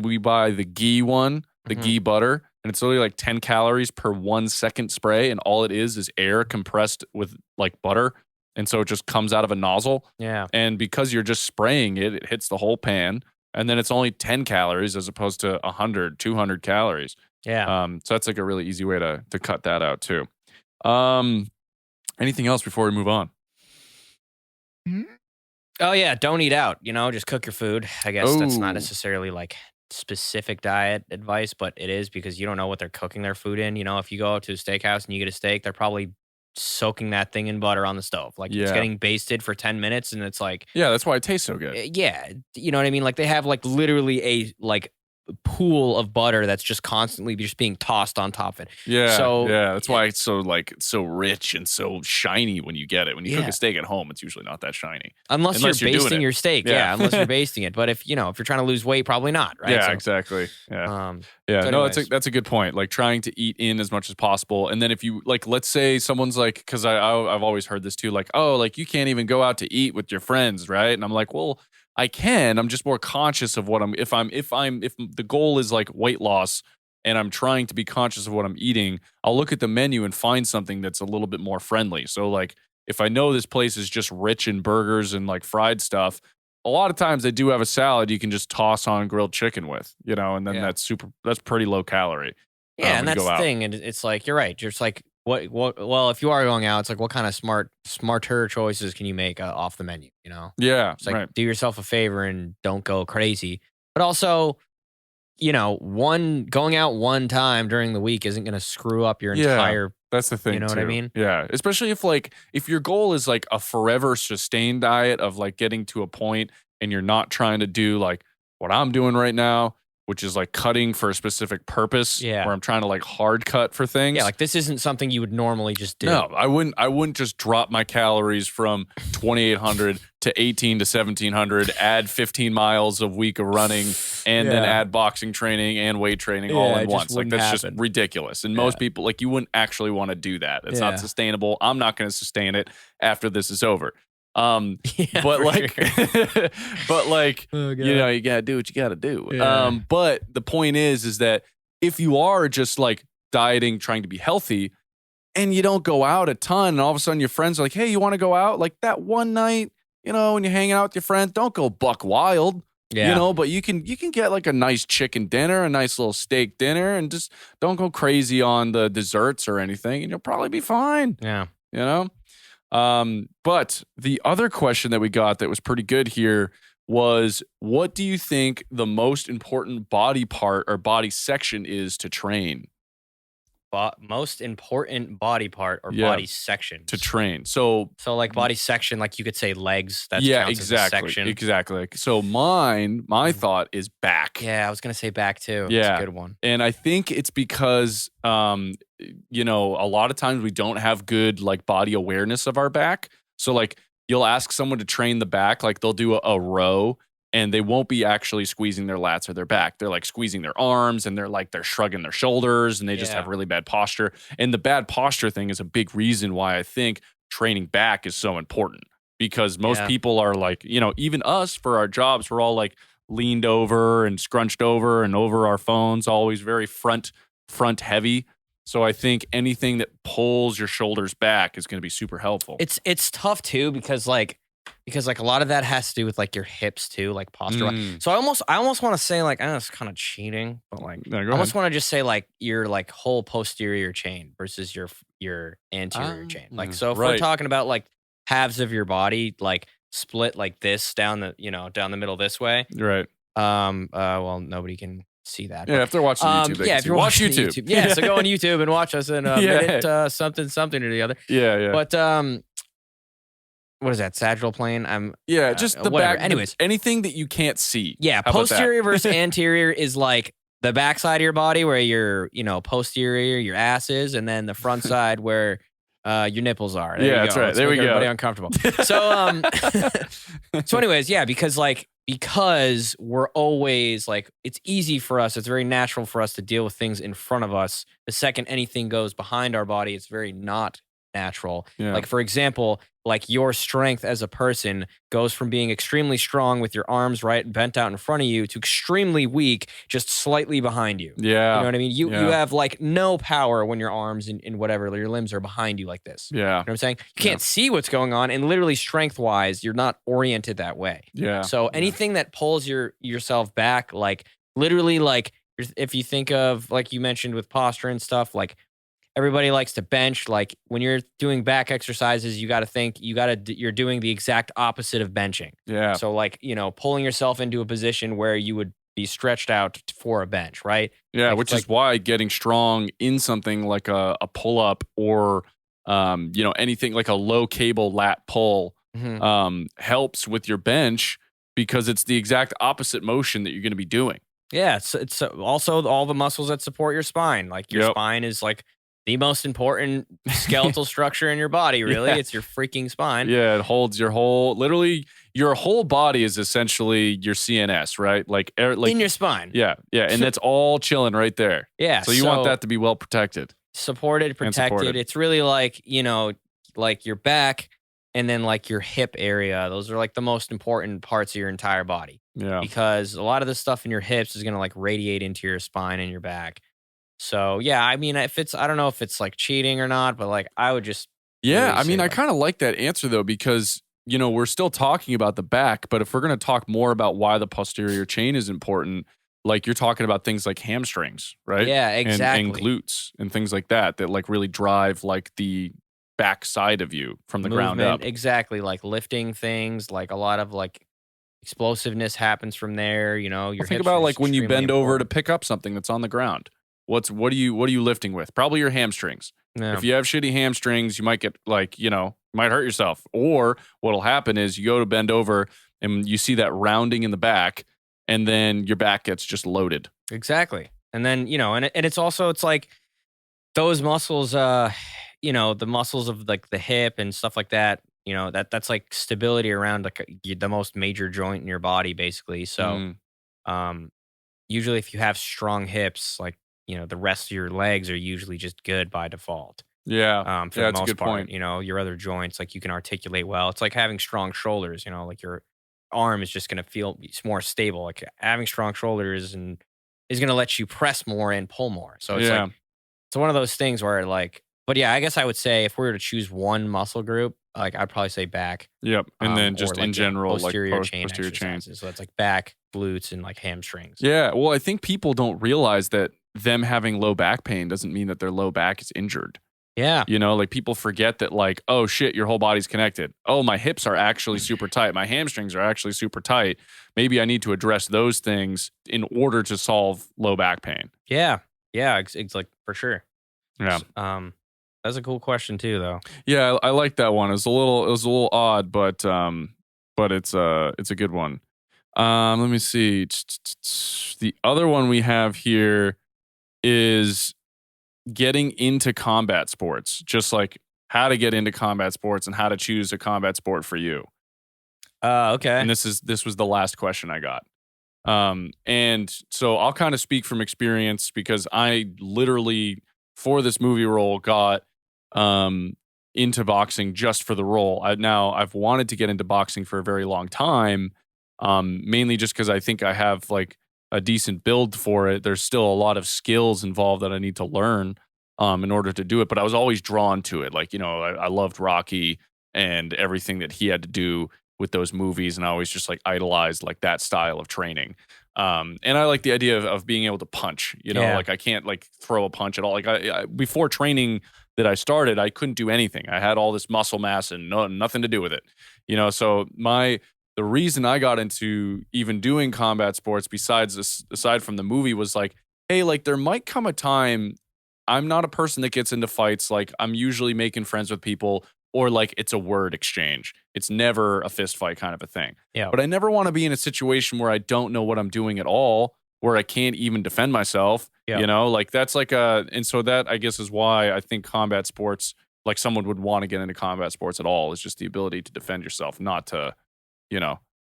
we buy the ghee one, the Mhm. ghee butter, and it's literally like 10 calories per 1 second spray. And all it is air compressed with like butter. And so it just comes out of a nozzle. Yeah. And because you're just spraying it, it hits the whole pan. And then it's only 10 calories as opposed to 100, 200 calories. Yeah. So that's like a really easy way to cut that out too. Anything else before we move on? Oh yeah, don't eat out. You know, just cook your food. I guess that's not Oh. necessarily like specific diet advice, but it is because you don't know what they're cooking their food in. You know, if you go out to a steakhouse and you get a steak, they're probably soaking that thing in butter on the stove. Like it's Yeah. getting basted for 10 minutes, and it's like, Yeah, that's why it tastes so good. yeah, you know what I mean? Like they have like literally a like pool of butter that's just constantly just being tossed on top of it. Yeah. So yeah. That's why it's so rich and so shiny when you get it. When you cook a steak at home, it's usually not that shiny. Unless you're doing basting it. your steak. Yeah. Unless you're basting it. But if you're trying to lose weight, probably not. Right. Yeah, So, exactly. Yeah. so No, anyways. that's a good point. Like trying to eat in as much as possible. And then if you like, let's say someone's like, because I've always heard this too, like, oh, like you can't even go out to eat with your friends, right? And I'm like, well, I can. I'm just more conscious of what if the goal is like weight loss and I'm trying to be conscious of what I'm eating, I'll look at the menu and find something that's a little bit more friendly. So like if I know this place is just rich in burgers and like fried stuff, a lot of times they do have a salad you can just toss on grilled chicken with, and then that's pretty low calorie. Yeah, and that's the thing. And it's like, you're right. Just like well, if you are going out, it's like, what kind of smarter choices can you make off the menu, Yeah. It's like, do yourself a favor and don't go crazy. But also, going out one time during the week isn't going to screw up your entire. That's the thing. You know what I mean? Yeah. Especially if your goal is like a forever sustained diet of like getting to a point and you're not trying to do like what I'm doing right now, which is like cutting for a specific purpose. Yeah. Where I'm trying to like hard cut for things. Yeah. Like this isn't something you would normally just do. No, I wouldn't just drop my calories from 2,800 to 18 to 1,700, add 15 miles a week of running, and then add boxing training and weight training all in once. Like that's just ridiculous. And most people, like, you wouldn't actually want to do that. It's not sustainable. I'm not going to sustain it after this is over. But like, but like, you gotta do what you gotta do. Yeah. But the point is that if you are just like dieting, trying to be healthy, and you don't go out a ton, and all of a sudden your friends are like, hey, you want to go out? Like that one night, when you're hanging out with your friends, don't go buck wild. Yeah. But you can get like a nice chicken dinner, a nice little steak dinner, and just don't go crazy on the desserts or anything, and you'll probably be fine. Yeah. But the other question that we got that was pretty good here was, what do you think the most important body part or body section is to train? Most important body part or body section to train. So like body section, like you could say legs. That's exactly. As a section. Exactly. So my thought is back. Yeah, I was gonna say back too. Yeah, that's a good one. And I think it's because a lot of times we don't have good like body awareness of our back. So like you'll ask someone to train the back, like they'll do a row, and they won't be actually squeezing their lats or their back. They're like squeezing their arms, and they're shrugging their shoulders, and they just have really bad posture. And the bad posture thing is a big reason why I think training back is so important, because most people are like, even us for our jobs, we're all like leaned over and scrunched over and over our phones, always very front heavy. So I think anything that pulls your shoulders back is going to be super helpful. It's tough too, because a lot of that has to do with like your hips too, like posture. So I almost want to say, like, I know it's kind of cheating, but like I almost want to just say like your like whole posterior chain versus your anterior chain. Like, so if we're talking about like halves of your body, like split like this down the middle this way. Right. Well, nobody can see that. Yeah, but, if they're watching YouTube, if you're watching YouTube. Yeah, so go on YouTube and watch us in minute something or the other. Yeah. But what is that? Sagittal plane? Just the whatever. back. Anyways, anything that you can't see. Yeah, posterior versus anterior is like the back side of your body where your posterior, your ass is, and then the front side where your nipples are. There that's right. Let's there we make go. everybody uncomfortable. So anyways, yeah, because we're always like, it's easy for us. It's very natural for us to deal with things in front of us. The second anything goes behind our body, it's very not natural. Yeah. Like, for example, like your strength as a person goes from being extremely strong with your arms bent out in front of you to extremely weak just slightly behind you. Yeah. You know what I mean? You have like no power when your arms and whatever, your limbs are behind you like this. Yeah. You know what I'm saying? You can't see what's going on, and literally strength wise, you're not oriented that way. Yeah. So anything that pulls yourself back, like literally, like if you think of, like you mentioned with posture and stuff, like everybody likes to bench. Like when you're doing back exercises, you got to think you're doing the exact opposite of benching. Yeah. So like, pulling yourself into a position where you would be stretched out for a bench, right? Yeah, like, which is why getting strong in something like a pull up or anything like a low cable lat pull helps with your bench, because it's the exact opposite motion that you're going to be doing. Yeah, it's also all the muscles that support your spine. Like your Yep. spine is like the most important skeletal structure in your body. Really, Yeah. it's your freaking spine. Yeah, it holds your whole, literally, your whole body is essentially your CNS, right? Like, In your spine. yeah, and that's all chilling right there. Yeah. So you want that to be well protected. supported, And protected. supported. It's really like, like your back and then like your hip area. Those are like the most important parts of your entire body Yeah. because a lot of the stuff in your hips is going to like radiate into your spine and your back. So, yeah, I mean, I don't know if it's like cheating or not, but like I would just, Yeah, really I mean, say, I like- kind of like that answer though, because, we're still talking about the back, but if we're going to talk more about why the posterior chain is important, like you're talking about things like hamstrings, right? Yeah, And exactly. glutes and things like that like really drive like the back side of you from the ground Movement, up. exactly. Like lifting things, like a lot of like explosiveness happens from there. Your Well, think hips about are like when you extremely bend over to important. pick up something that's on the ground. What are you lifting with? Probably your hamstrings. Yeah. If you have shitty hamstrings, you might get like, might hurt yourself. Or what'll happen is you go to bend over and you see that rounding in the back, and then your back gets just loaded. Exactly. And then, and it's like those muscles, the muscles of like the hip and stuff like that, that's like stability around like the most major joint in your body, basically. So, um, usually if you have strong hips, like, the rest of your legs are usually just good by default. Yeah. For Yeah, the that's a most good part, point. your other joints, like you can articulate well. It's like having strong shoulders, like your arm is just going to feel it's more stable. Like having strong shoulders and is going to let you press more and pull more. So it's Yeah. like, it's one of those things where like, but yeah, I guess I would say if we were to choose one muscle group, like I'd probably say back. Yep. And then or just like, in general, posterior like chain posterior chain. exercises. So that's like back, glutes, and like hamstrings. Yeah. Well, I think people don't realize that them having low back pain doesn't mean that their low back is injured. Yeah. Like people forget that, like, oh shit, your whole body's connected. Oh, my hips are actually super tight. My hamstrings are actually super tight. Maybe I need to address those things in order to solve low back pain. Yeah. Yeah. It's like for sure. Yeah. That's a cool question too, though. Yeah, I like that one. It was a little odd, but it's a good one. Let me see. The other one we have here is getting into combat sports, just like how to get into combat sports and how to choose a combat sport for you. Okay. And this was the last question I got. And so I'll kind of speak from experience because I literally for this movie role got into boxing just for the role. I've wanted to get into boxing for a very long time, mainly just because I think I have like a decent build for it. There's still a lot of skills involved that I need to learn in order to do it. But I was always drawn to it. Like, I loved Rocky and everything that he had to do with those movies. And I always just like idolized like that style of training. And I like the idea of being able to punch, Yeah. like I can't like throw a punch at all. Like I before training that I started, I couldn't do anything. I had all this muscle mass and nothing to do with it. So the reason I got into even doing combat sports aside from the movie was like, hey, like there might come a time I'm not a person that gets into fights. Like I'm usually making friends with people or like it's a word exchange. It's never a fist fight kind of a thing. Yeah. But I never want to be in a situation where I don't know what I'm doing at all, where I can't even defend myself. Yeah. Like that's like and so that I guess is why I think combat sports, like someone would want to get into combat sports at all, is just the ability to defend yourself, not to,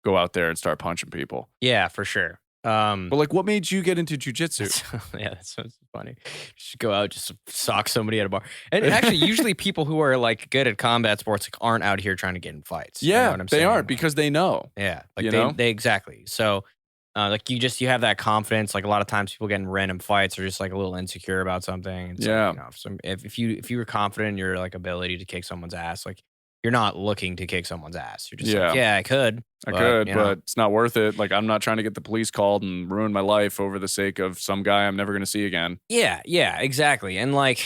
go out there and start punching people. Yeah, for sure. But like, what made you get into jujitsu? Yeah, that's funny. Just go out, just sock somebody at a bar. And actually, usually people who are like good at combat sports like, aren't out here trying to get in fights. You know Yeah, what I'm they saying? aren't Like, because they know. yeah, like you know? they exactly. So, like you have that confidence. Like a lot of times, people get in random fights are just like a little insecure about something. And so, Yeah. if you were confident in your like ability to kick someone's ass, like you're not looking to kick someone's ass. You're just like, yeah, I could. But it's not worth it. Like, I'm not trying to get the police called and ruin my life over the sake of some guy I'm never going to see again. Yeah, exactly. And like,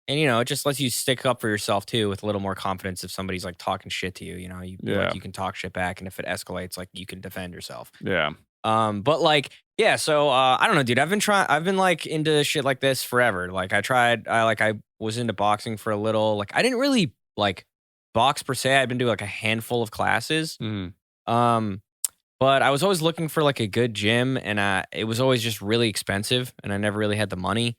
it just lets you stick up for yourself too with a little more confidence if somebody's like talking shit to you. Like, you can talk shit back, and if it escalates, like you can defend yourself. Yeah. But like, yeah. So I don't know, dude. I've been like into shit like this forever. Like, I was into boxing for a little. Like, I didn't really like box per se. I've been doing like a handful of classes. Mm. But I was always looking for like a good gym, and it was always just really expensive, and I never really had the money.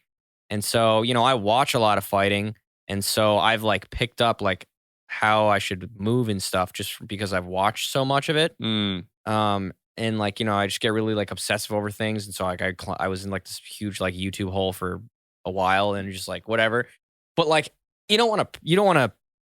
And so, I watch a lot of fighting, and so I've like picked up like how I should move and stuff just because I've watched so much of it. Mm. And like, I just get really like obsessive over things, and so like I was in like this huge like YouTube hole for a while, and just like whatever. But like, you don't want to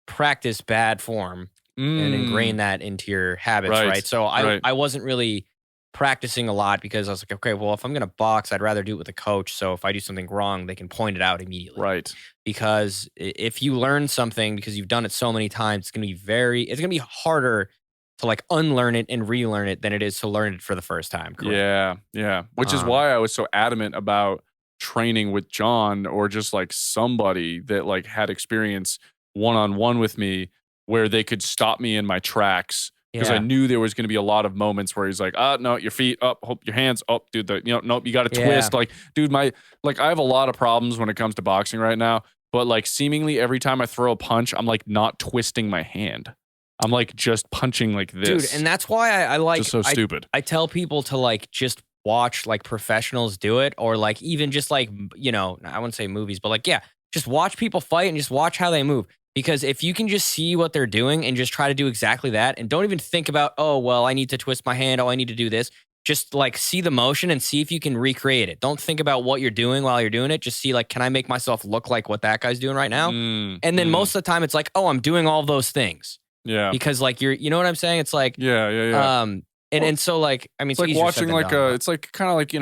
practice bad form and ingrain that into your habits, right? So I wasn't really practicing a lot because I was like, okay, well, if I'm gonna box, I'd rather do it with a coach. So if I do something wrong, they can point it out immediately. Right. Because if you learn something because you've done it so many times, it's gonna be harder to like unlearn it and relearn it than it is to learn it for the first time. Correct? Yeah, yeah. Which is why I was so adamant about training with John or just like somebody that like had experience one-on-one with me where they could stop me in my tracks. Because I knew there was going to be a lot of moments where he's like, no, your feet up, your hands up, dude. Nope, you got to twist. Like, dude, I have a lot of problems when it comes to boxing right now. But like, seemingly every time I throw a punch, I'm like not twisting my hand. I'm like just punching like this, dude. And that's why I like just so stupid. I tell people to like just watch like professionals do it, or like even just like I wouldn't say movies, but like just watch people fight and just watch how they move. Because if you can just see what they're doing and just try to do exactly that and don't even think about, oh, well, I need to twist my hand. Oh, I need to do this. Just like see the motion and see if you can recreate it. Don't think about what you're doing while you're doing it. Just see like, can I make myself look like what that guy's doing right now? And then most of the time it's like, oh, I'm doing all those things. Yeah. Because like you know what I'm saying? It's like, yeah. And so like, I mean, it's like watching like it's like kind of like,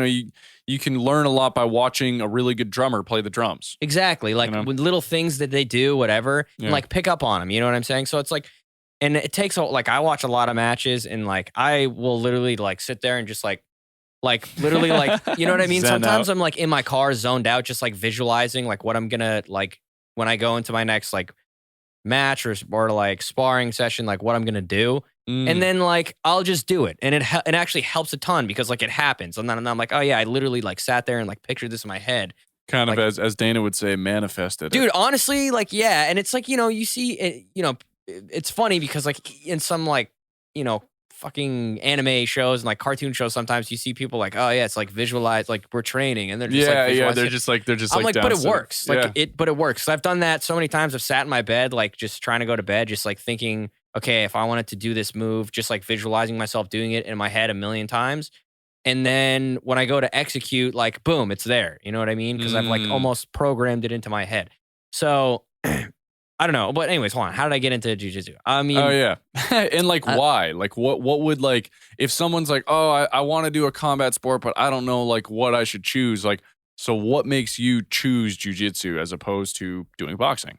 you can learn a lot by watching a really good drummer play the drums. Exactly. Like with little things that they do, whatever, and like pick up on them. You know what I'm saying? So it's like, and it takes, like I watch a lot of matches and like, I will literally like sit there and just like literally like, you know what I mean? Sometimes I'm like in my car zoned out, just like visualizing like what I'm gonna like when I go into my next like match or like sparring session, like what I'm gonna do. And then like I'll just do it, and it actually helps a ton because like it happens, and then I'm like, oh yeah, I literally like sat there and like pictured this in my head, kind of as Dana would say, manifested. Dude, honestly, like and it's like you see it, it's funny because like in some like fucking anime shows and like cartoon shows, sometimes you see people like, oh yeah, it's like visualize, like we're training, and they're just they're just I'm like, but it down works, but it works. I've done that so many times. I've sat in my bed, like just trying to go to bed, just like thinking, okay, if I wanted to do this move, just like visualizing myself doing it in my head a million times. And then when I go to execute, like, boom, it's there. You know what I mean? Because I've like almost programmed it into my head. So I don't know. But anyways, hold on. How did I get into jiu-jitsu? I mean, oh yeah. And like, why? Like what would like, if someone's like, oh, I want to do a combat sport, but I don't know like what I should choose. Like, so what makes you choose jiu-jitsu as opposed to doing boxing?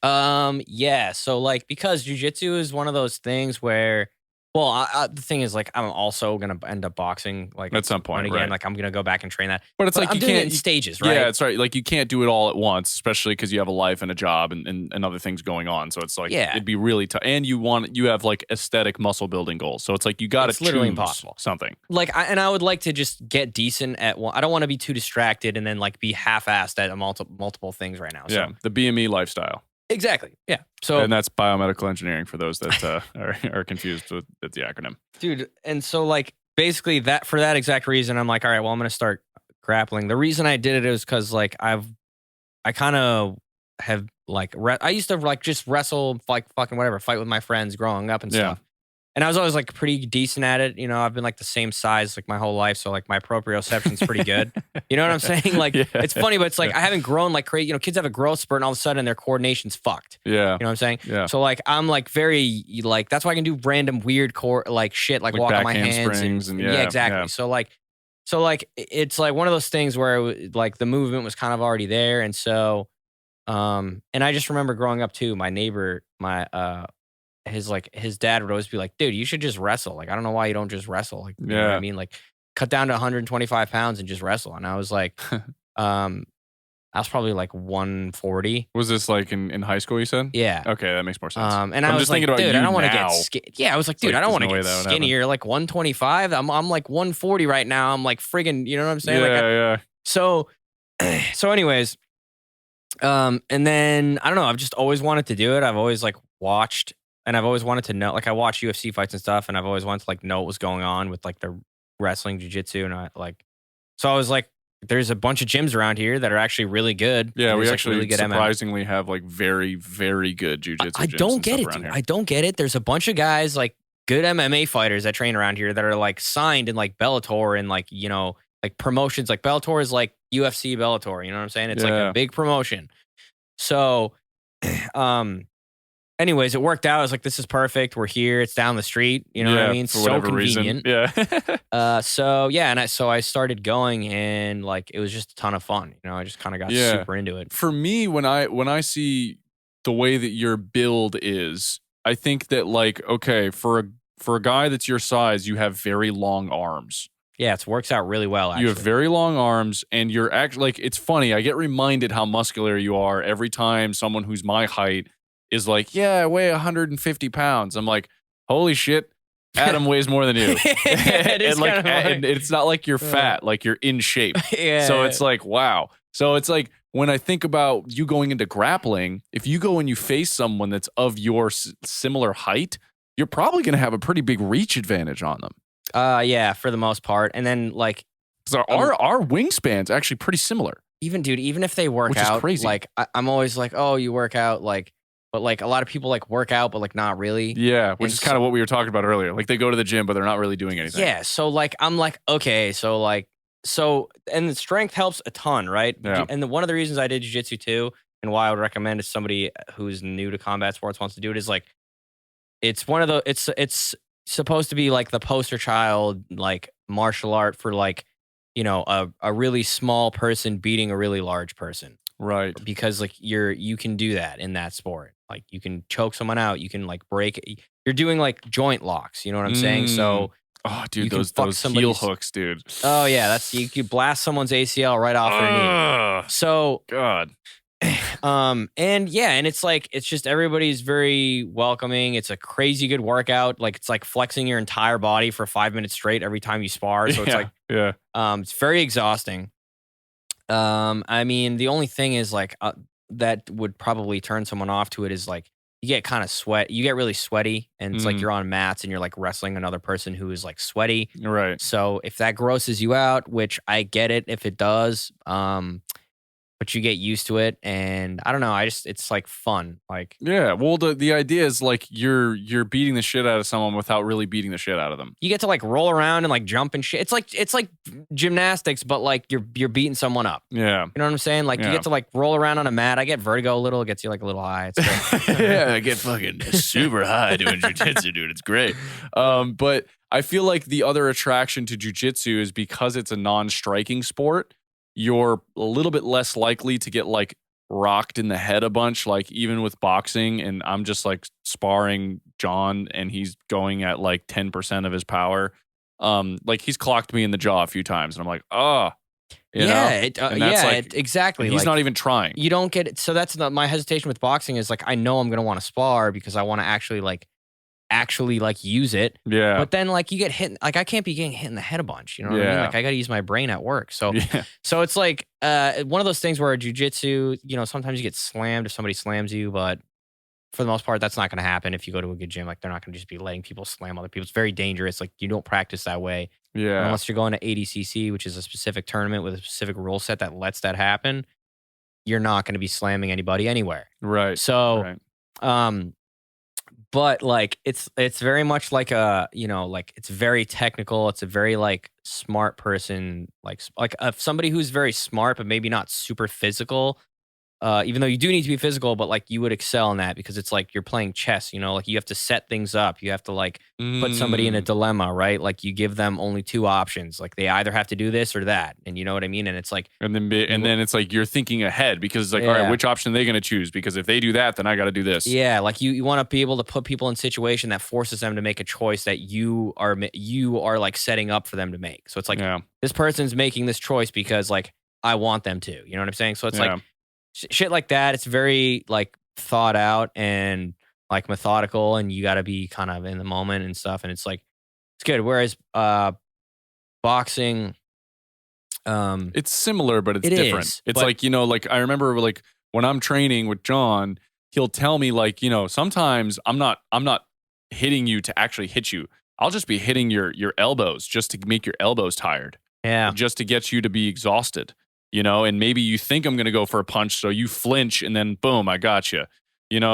Yeah. So like, because jujitsu is one of those things where, well, the thing is like, I'm also going to end up boxing like at some point, again, right? like I'm going to go back and train that. But it's like, I'm you doing can't it in stages, right? Yeah, it's right. Like you can't do it all at once, especially because you have a life and a job and other things going on. So it's like, it'd be really tough. And you have like aesthetic muscle building goals. So it's like, you got to choose literally impossible. Something. Like, I would like to just get decent at one. I don't want to be too distracted and then like be half-assed at multiple things right now. So. Yeah. The BME lifestyle. Exactly. Yeah. So, and that's biomedical engineering for those that are confused with the acronym. Dude. And so like basically that for that exact reason, I'm like, all right, well, I'm going to start grappling. The reason I did it is because like I kind of have like, I used to like just wrestle, like fucking whatever, fight with my friends growing up and stuff. And I was always like pretty decent at it. I've been like the same size like my whole life. So like my proprioception's pretty good. You know what I'm saying? Like it's funny, but it's like I haven't grown like crazy. Kids have a growth spurt and all of a sudden their coordination's fucked. Yeah. You know what I'm saying? Yeah. So like I'm like very like that's why I can do random weird core like shit like walk on my hands and exactly. Yeah. So like it's like one of those things where like the movement was kind of already there. And so and I just remember growing up too, my neighbor, his dad would always be like, dude, you should just wrestle. Like, I don't know why you don't just wrestle. Like, you know what I mean? Like, cut down to 125 pounds and just wrestle. And I was like, I was probably like 140. Was this like in high school, you said? Yeah. Okay, that makes more sense. And I was like, dude, I don't want to get skinny. Yeah, I was like, dude, I don't want to get skinnier. Like 125. I'm like 140 right now. I'm like friggin', you know what I'm saying? Yeah. So anyways, and then I don't know. I've just always wanted to do it. I've always like watched and I've always wanted to know, like I watch UFC fights and stuff, and I've always wanted to like know what was going on with like the wrestling, jiu-jitsu, and so I was like, there's a bunch of gyms around here that are actually really good. Yeah, we There's, actually really good MMA. surprisingly have like very, very good jujitsu. I don't get it, dude. I don't get it. There's a bunch of guys like good MMA fighters that train around here that are like signed in like Bellator and like, you know, like promotions. Like Bellator is like UFC Bellator. You know what I'm saying? It's like a big promotion. So, anyways, it worked out. I was like, this is perfect. We're here. It's down the street. You know what I mean? So convenient. Reason. Yeah. So yeah, and I started going, and like it was just a ton of fun. You know, I just kind of got super into it. For me, when I see the way that your build is, I think that like, okay, for a guy that's your size, you have very long arms. Yeah, it works out really well, actually. You have very long arms, and you're actually like, it's funny. I get reminded how muscular you are every time someone who's my height is like, yeah, I weigh 150 pounds. I'm like, holy shit, Adam weighs more than you. And it's not like you're fat, like you're in shape. So it's like, wow. So it's like, when I think about you going into grappling, if you go and you face someone that's of your similar height, you're probably going to have a pretty big reach advantage on them. Yeah, for the most part. And then like, so our wingspan's actually pretty similar. Even if they work out, crazy. Like I'm always like, oh, you work out, like, but like a lot of people like work out, but like not really. Yeah, which is kind of what we were talking about earlier. Like they go to the gym, but they're not really doing anything. Yeah, so like I'm like, okay, and the strength helps a ton, right? Yeah. And one of the reasons I did jiu-jitsu too, and why I would recommend if somebody who's new to combat sports wants to do it, is like, it's one of the, it's supposed to be like the poster child, like martial art for like, you know, a really small person beating a really large person. Right. Because like you can do that in that sport. Like you can choke someone out. You can like break. You're doing like joint locks. You know what I'm saying? So, oh, dude, those heel hooks, dude. Oh yeah, that's you could blast someone's ACL right off their knee. So God. And yeah, and it's like it's just everybody's very welcoming. It's a crazy good workout. Like it's like flexing your entire body for 5 minutes straight every time you spar. So it's like it's very exhausting. I mean, the only thing is like that would probably turn someone off to it is like you get really sweaty, and it's like you're on mats and you're like wrestling another person who is like sweaty. Right. So if that grosses you out, which I get it if it does, but you get used to it, and I don't know, it's like fun. Like, yeah, well, the idea is like you're beating the shit out of someone without really beating the shit out of them. You get to like roll around and like jump and shit. It's like gymnastics, but like you're beating someone up. Yeah, you know what I'm saying? Like you get to like roll around on a mat. I get vertigo a little. It gets you like a little high. It's yeah, I get fucking super high doing jujitsu, dude. It's great. But I feel like the other attraction to jujitsu is because it's a non-striking sport. You're a little bit less likely to get like rocked in the head a bunch, like even with boxing. And I'm just like sparring John and he's going at like 10% of his power. Like he's clocked me in the jaw a few times and I'm like, oh, you know? Exactly. He's like, not even trying. You don't get it. So that's my hesitation with boxing is like, I know I'm going to want to spar because I want to actually like use it. Yeah. But then like you get hit, like I can't be getting hit in the head a bunch. You know what I mean? Like I got to use my brain at work. So, so it's like one of those things where jujitsu, you know, sometimes you get slammed if somebody slams you, but for the most part, that's not going to happen if you go to a good gym. Like they're not going to just be letting people slam other people. It's very dangerous. Like you don't practice that way. Yeah. Unless you're going to ADCC, which is a specific tournament with a specific rule set that lets that happen, you're not going to be slamming anybody anywhere. Right. So, but like it's very much like a, you know, like it's very technical. It's a very like smart person, like somebody who's very smart but maybe not super physical. Even though you do need to be physical, but like you would excel in that because it's like you're playing chess, you know, like you have to set things up. You have to like put somebody in a dilemma, right? Like you give them only two options. Like they either have to do this or that. And you know what I mean? And it's like, and then it's like you're thinking ahead because it's like, all right, which option are they going to choose? Because if they do that, then I got to do this. Yeah. Like you want to be able to put people in a situation that forces them to make a choice that you are like setting up for them to make. So it's like this person's making this choice because like I want them to, you know what I'm saying? So it's like, shit like that. It's very like thought out and like methodical, and you got to be kind of in the moment and stuff. And it's like it's good. Whereas boxing, it's similar, but it's different. It's like, you know, like I remember like when I'm training with John, he'll tell me like, sometimes I'm not hitting you to actually hit you. I'll just be hitting your elbows just to make your elbows tired. Yeah. Just to get you to be exhausted, and maybe you think I'm going to go for a punch. So you flinch and then boom, I got you,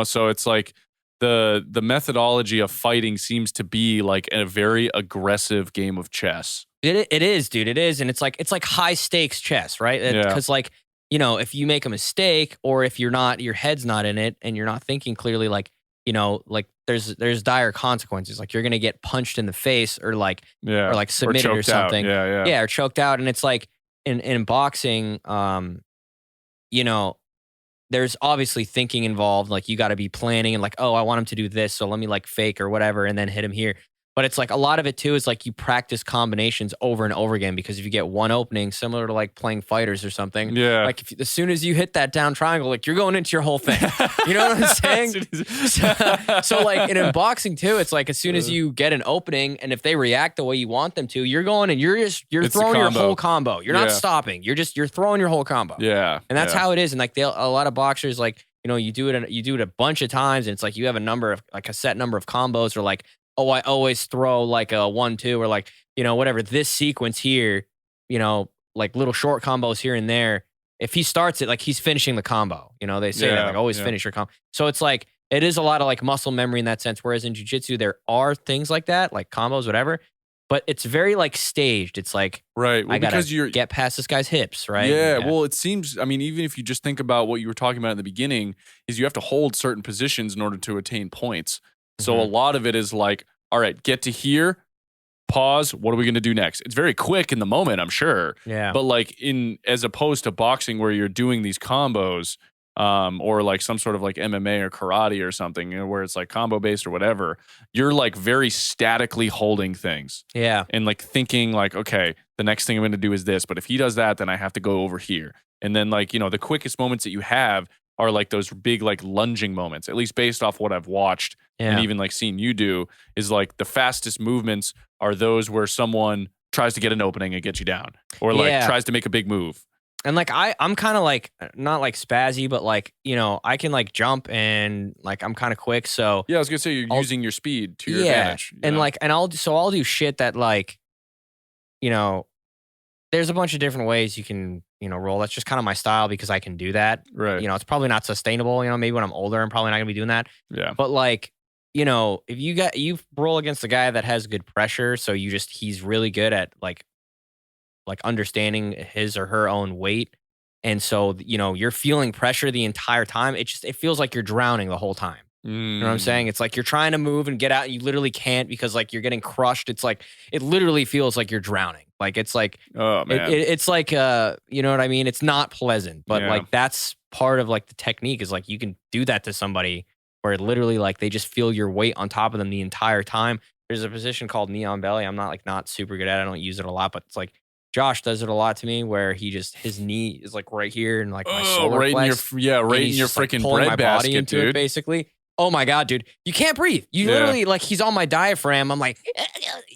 so it's like the methodology of fighting seems to be like a very aggressive game of chess. It is, dude. It is. And it's like high stakes chess, right? Because like, if you make a mistake or if your head's not in it and you're not thinking clearly, like, like there's dire consequences. Like you're going to get punched in the face or like submitted or something. Out. Yeah. Or choked out. And it's like in boxing, there's obviously thinking involved. Like you got to be planning and like, oh, I want him to do this. So let me like fake or whatever and then hit him here. But it's like a lot of it too is like you practice combinations over and over again because if you get one opening, similar to like playing fighters or something, like as soon as you hit that down triangle, like you're going into your whole thing. You know what I'm saying? so like in boxing too, it's like as soon as you get an opening and if they react the way you want them to, you're going and you're throwing your whole combo. You're not stopping. You're throwing your whole combo. Yeah. And that's how it is. And like a lot of boxers, like, you do it a bunch of times and it's like you have a set number of combos or like, oh, I always throw like a 1-2 or like, whatever, this sequence here, like little short combos here and there. If he starts it, like he's finishing the combo, they say that like always finish your combo. So it's like, it is a lot of like muscle memory in that sense. Whereas in jiu-jitsu, there are things like that, like combos, whatever, but it's very like staged. It's like, right. Well, I gotta get past this guy's hips, right? Yeah. Well, it seems, even if you just think about what you were talking about in the beginning is you have to hold certain positions in order to attain points. So a lot of it is like, all right, get to here, pause. What are we going to do next? It's very quick in the moment, I'm sure. Yeah. But like as opposed to boxing where you're doing these combos, or like some sort of like MMA or karate or something, where it's like combo based or whatever, you're like very statically holding things. Yeah. And like thinking like, okay, the next thing I'm going to do is this, but if he does that, then I have to go over here. And then like, the quickest moments that you have are like those big like lunging moments, at least based off what I've watched and even like seen you do, is like the fastest movements are those where someone tries to get an opening and get you down or like tries to make a big move. And like I'm kind of like not like spazzy, but like I can like jump and like I'm kind of quick. So yeah, I was gonna say you're using your speed to your advantage. And like I'll do shit that like there's a bunch of different ways you can roll. That's just kind of my style because I can do that. Right. It's probably not sustainable. Maybe when I'm older, I'm probably not gonna be doing that. Yeah. But like if you roll against a guy that has good pressure, so he's really good at like understanding his or her own weight. And so, you're feeling pressure the entire time. It feels like you're drowning the whole time. You know what I'm saying? It's like you're trying to move and get out and you literally can't because like you're getting crushed. It's like, it literally feels like you're drowning. Like, it's like, oh man, it's like, you know what I mean? It's not pleasant, but like, that's part of like the technique is like, you can do that to somebody where literally like they just feel your weight on top of them the entire time. There's a position called knee on belly. I'm not super good at it. I don't use it a lot, but it's like, Josh does it a lot to me where his knee is like right here and like my solar right flex. in your freaking pulling bread my basket, body into dude. it basically. Oh my God, dude. You can't breathe. You literally like he's on my diaphragm. I'm like,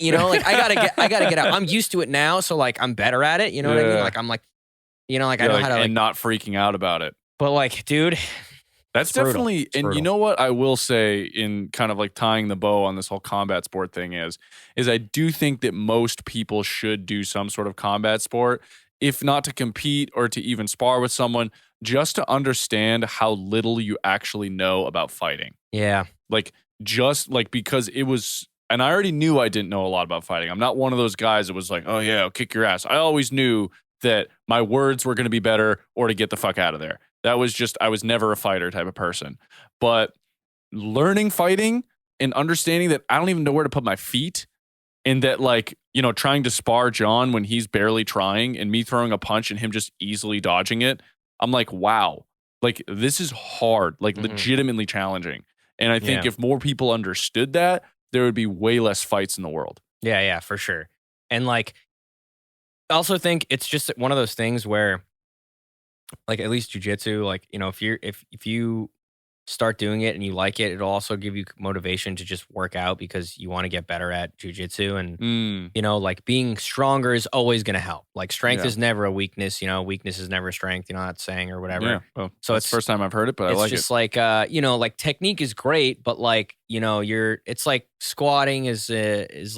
like I gotta get out. I'm used to it now. So like I'm better at it. You know what I mean? Like I'm like, I know how to like, and not freaking out about it. But like, dude, that's definitely, and brutal. You know what I will say in kind of like tying the bow on this whole combat sport thing is I do think that most people should do some sort of combat sport, if not to compete or to even spar with someone, just to understand how little you actually know about fighting. Yeah. Like just like, because it was, and I already knew I didn't know a lot about fighting. I'm not one of those guys that was like, oh yeah, I'll kick your ass. I always knew that my words were going to be better or to get the fuck out of there. That was just, I was never a fighter type of person. But learning fighting and understanding that I don't even know where to put my feet and that like, trying to spar John when he's barely trying and me throwing a punch and him just easily dodging it. I'm like, wow, like this is hard, like legitimately challenging. And I think if more people understood that, there would be way less fights in the world. Yeah, for sure. And like, I also think it's just one of those things where like at least jiu-jitsu, like, if you start doing it and you like it, it'll also give you motivation to just work out because you want to get better at jujitsu. And, you know, like being stronger is always going to help. Like strength is never a weakness, you know, weakness is never strength, you know, that saying or whatever. Yeah. Well, so it's the first time I've heard it, but I like it. It's just like, you know, like technique is great, but like, you know, it's like squatting is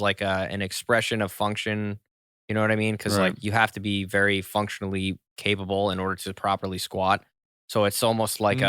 like an expression of function. You know what I mean? Because like you have to be very functionally capable in order to properly squat. So it's almost like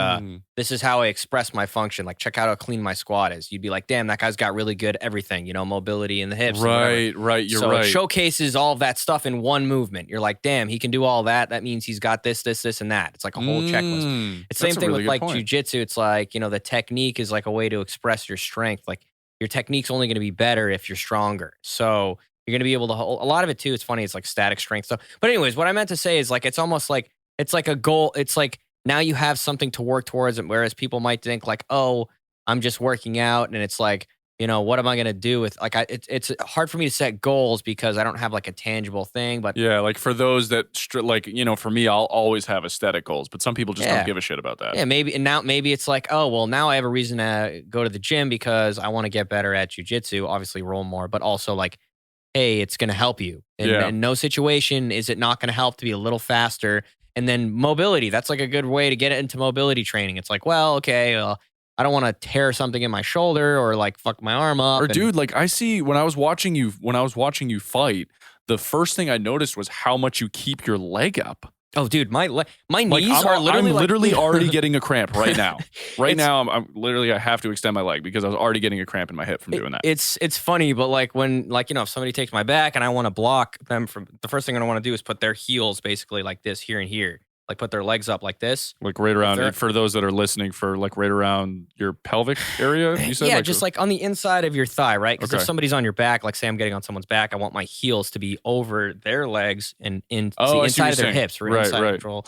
this is how I express my function. Like check out how clean my squat is. You'd be like, damn, that guy's got really good everything, you know, mobility in the hips. Right. You're right. So it showcases all of that stuff in one movement. You're like, damn, he can do all that. That means he's got this, and that. It's like a whole checklist. It's the same thing with like jujitsu. It's like, you know, the technique is like a way to express your strength. Like your technique's only going to be better if you're stronger. So you're going to be able to hold a lot of it too. It's funny. It's like static strength stuff. But anyways, what I meant to say is like, it's almost like, it's like a goal. It's like, now you have something to work towards, whereas people might think like, oh, I'm just working out. And it's like, you know, what am I going to do with like, it's hard for me to set goals because I don't have like a tangible thing. But yeah, like for those that like, you know, for me, I'll always have aesthetic goals, but some people just don't give a shit about that. Yeah, maybe. And now maybe it's like, oh, well, now I have a reason to go to the gym because I want to get better at jujitsu, obviously roll more, but also like, hey, it's going to help you. And in no situation is it not going to help to be a little faster. And then mobility, that's like a good way to get into mobility training. It's like, well, okay, I don't want to tear something in my shoulder or like fuck my arm up. Or dude, like I see when I was watching you fight, the first thing I noticed was how much you keep your leg up. Oh, dude, my knees are literally. I'm literally already getting a cramp right now. Now, I'm literally I have to extend my leg because I was already getting a cramp in my hip from doing that. It's funny, but like when like you know if somebody takes my back and I want to block them from the first thing I want to do is put their heels basically like this here and here. Like put their legs up like this. Like right around, for those that are listening, for like right around your pelvic area, you said? Yeah, like just like on the inside of your thigh, right? Because if somebody's on your back, like say I'm getting on someone's back, I want my heels to be over their legs and inside of their hips, or inside control.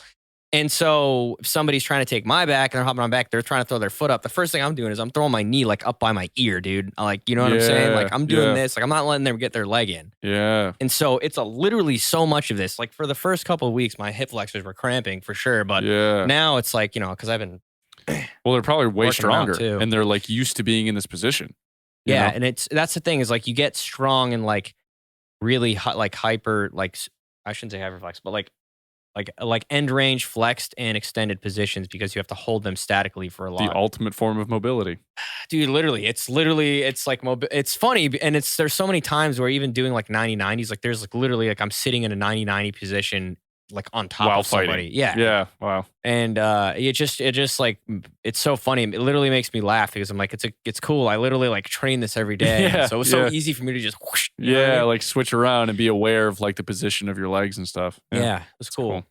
And so if somebody's trying to take my back and they're hopping on back, they're trying to throw their foot up. The first thing I'm doing is I'm throwing my knee like up by my ear, dude. Like, you know what I'm saying? Like I'm doing this. Like I'm not letting them get their leg in. Yeah. And so it's literally so much of this. Like for the first couple of weeks, my hip flexors were cramping for sure. But now it's like, you know, because I've been well, they're probably way stronger and they're like used to being in this position. Yeah. Know? And that's the thing is like you get strong and like really like hyper, like I shouldn't say hyper flex, but like end range flexed and extended positions because you have to hold them statically for a lot. The ultimate form of mobility. Dude, it's like it's funny and there's so many times where even doing like 90-90s, like there's like literally like I'm sitting in a 90-90 position like on top while of somebody. Fighting. Yeah. Yeah. Wow. And it just like it's so funny. It literally makes me laugh because I'm like, it's cool. I literally like train this every day. Yeah, so it was so easy for me to just whoosh, like switch around and be aware of like the position of your legs and stuff. Yeah, it's cool.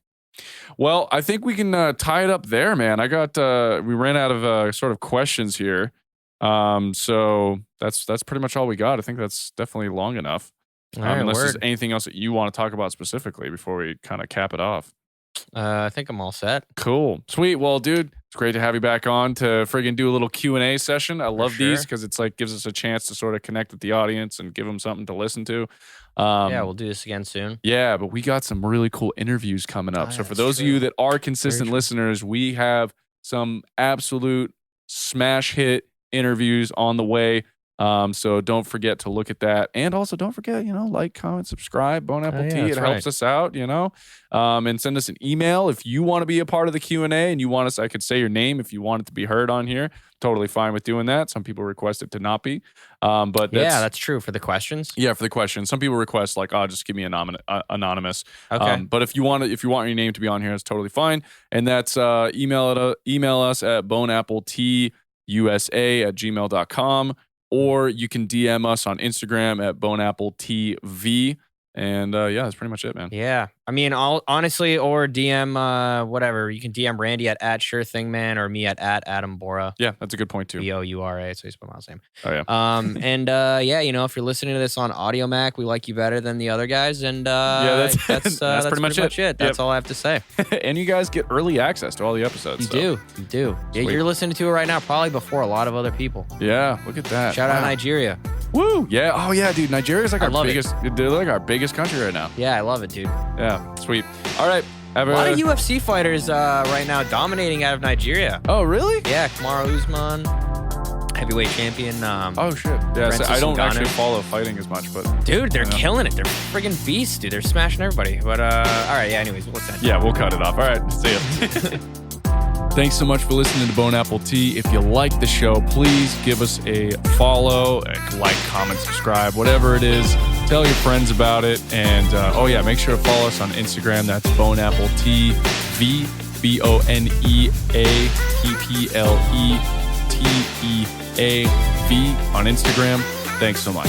Well, I think we can tie it up there, man. We ran out of sort of questions here. So that's pretty much all we got. I think that's definitely long enough. Unless there's anything else that you want to talk about specifically before we kind of cap it off. I think I'm all set. Cool. Sweet. Well, dude, it's great to have you back on to friggin' do a little Q&A session. I love these because it's like gives us a chance to sort of connect with the audience and give them something to listen to. Yeah, we'll do this again soon. Yeah, but we got some really cool interviews coming up. So for those of you that are consistent listeners, we have some absolute smash hit interviews on the way. So don't forget to look at that. And also don't forget, like, comment, subscribe, Bone Apple Tea. It helps us out, and send us an email if you want to be a part of the Q&A and you want us, I could say your name if you want it to be heard on here. Totally fine with doing that. Some people request it to not be. But that's true for the questions. Yeah, for the questions. Some people request like, just give me anonymous. Okay. But if you want your name to be on here, it's totally fine. And that's email us at boneappletusa@gmail.com. Or you can DM us on Instagram at boneappletv. And that's pretty much it, man. Yeah. I mean, honestly, or DM whatever. You can DM Randy at SureThingMan or me at Adam Bora. Yeah, that's a good point too. Boura, so you spell my last name. Oh yeah. And if you're listening to this on Audio Mac, we like you better than the other guys. And that's pretty much it. That's all I have to say. And you guys get early access to all the episodes. You do. Yeah, you're listening to it right now, probably before a lot of other people. Yeah, look at that. Shout out Nigeria. Woo! Yeah. Oh yeah, dude. Nigeria's like our biggest country right now. Yeah, I love it, dude. Yeah, sweet. All right. A lot of UFC fighters right now dominating out of Nigeria. Oh, really? Yeah, Kamaru Usman, heavyweight champion. Oh shit. Yeah, so Francis I don't Ngannou. actually follow fighting as much, but Dude, they're I know. killing it. They're friggin' beasts, dude. They're smashing everybody. But all right, yeah. Anyways, what's that? yeah, we'll cut it off. All right, see ya. Thanks so much for listening to Bone Apple Tea. If you like the show, please give us a follow, like, comment, subscribe, whatever it is. Tell your friends about it. And oh yeah, make sure to follow us on Instagram. That's Bone Apple TV, BoneAppleTeav on Instagram. Thanks so much.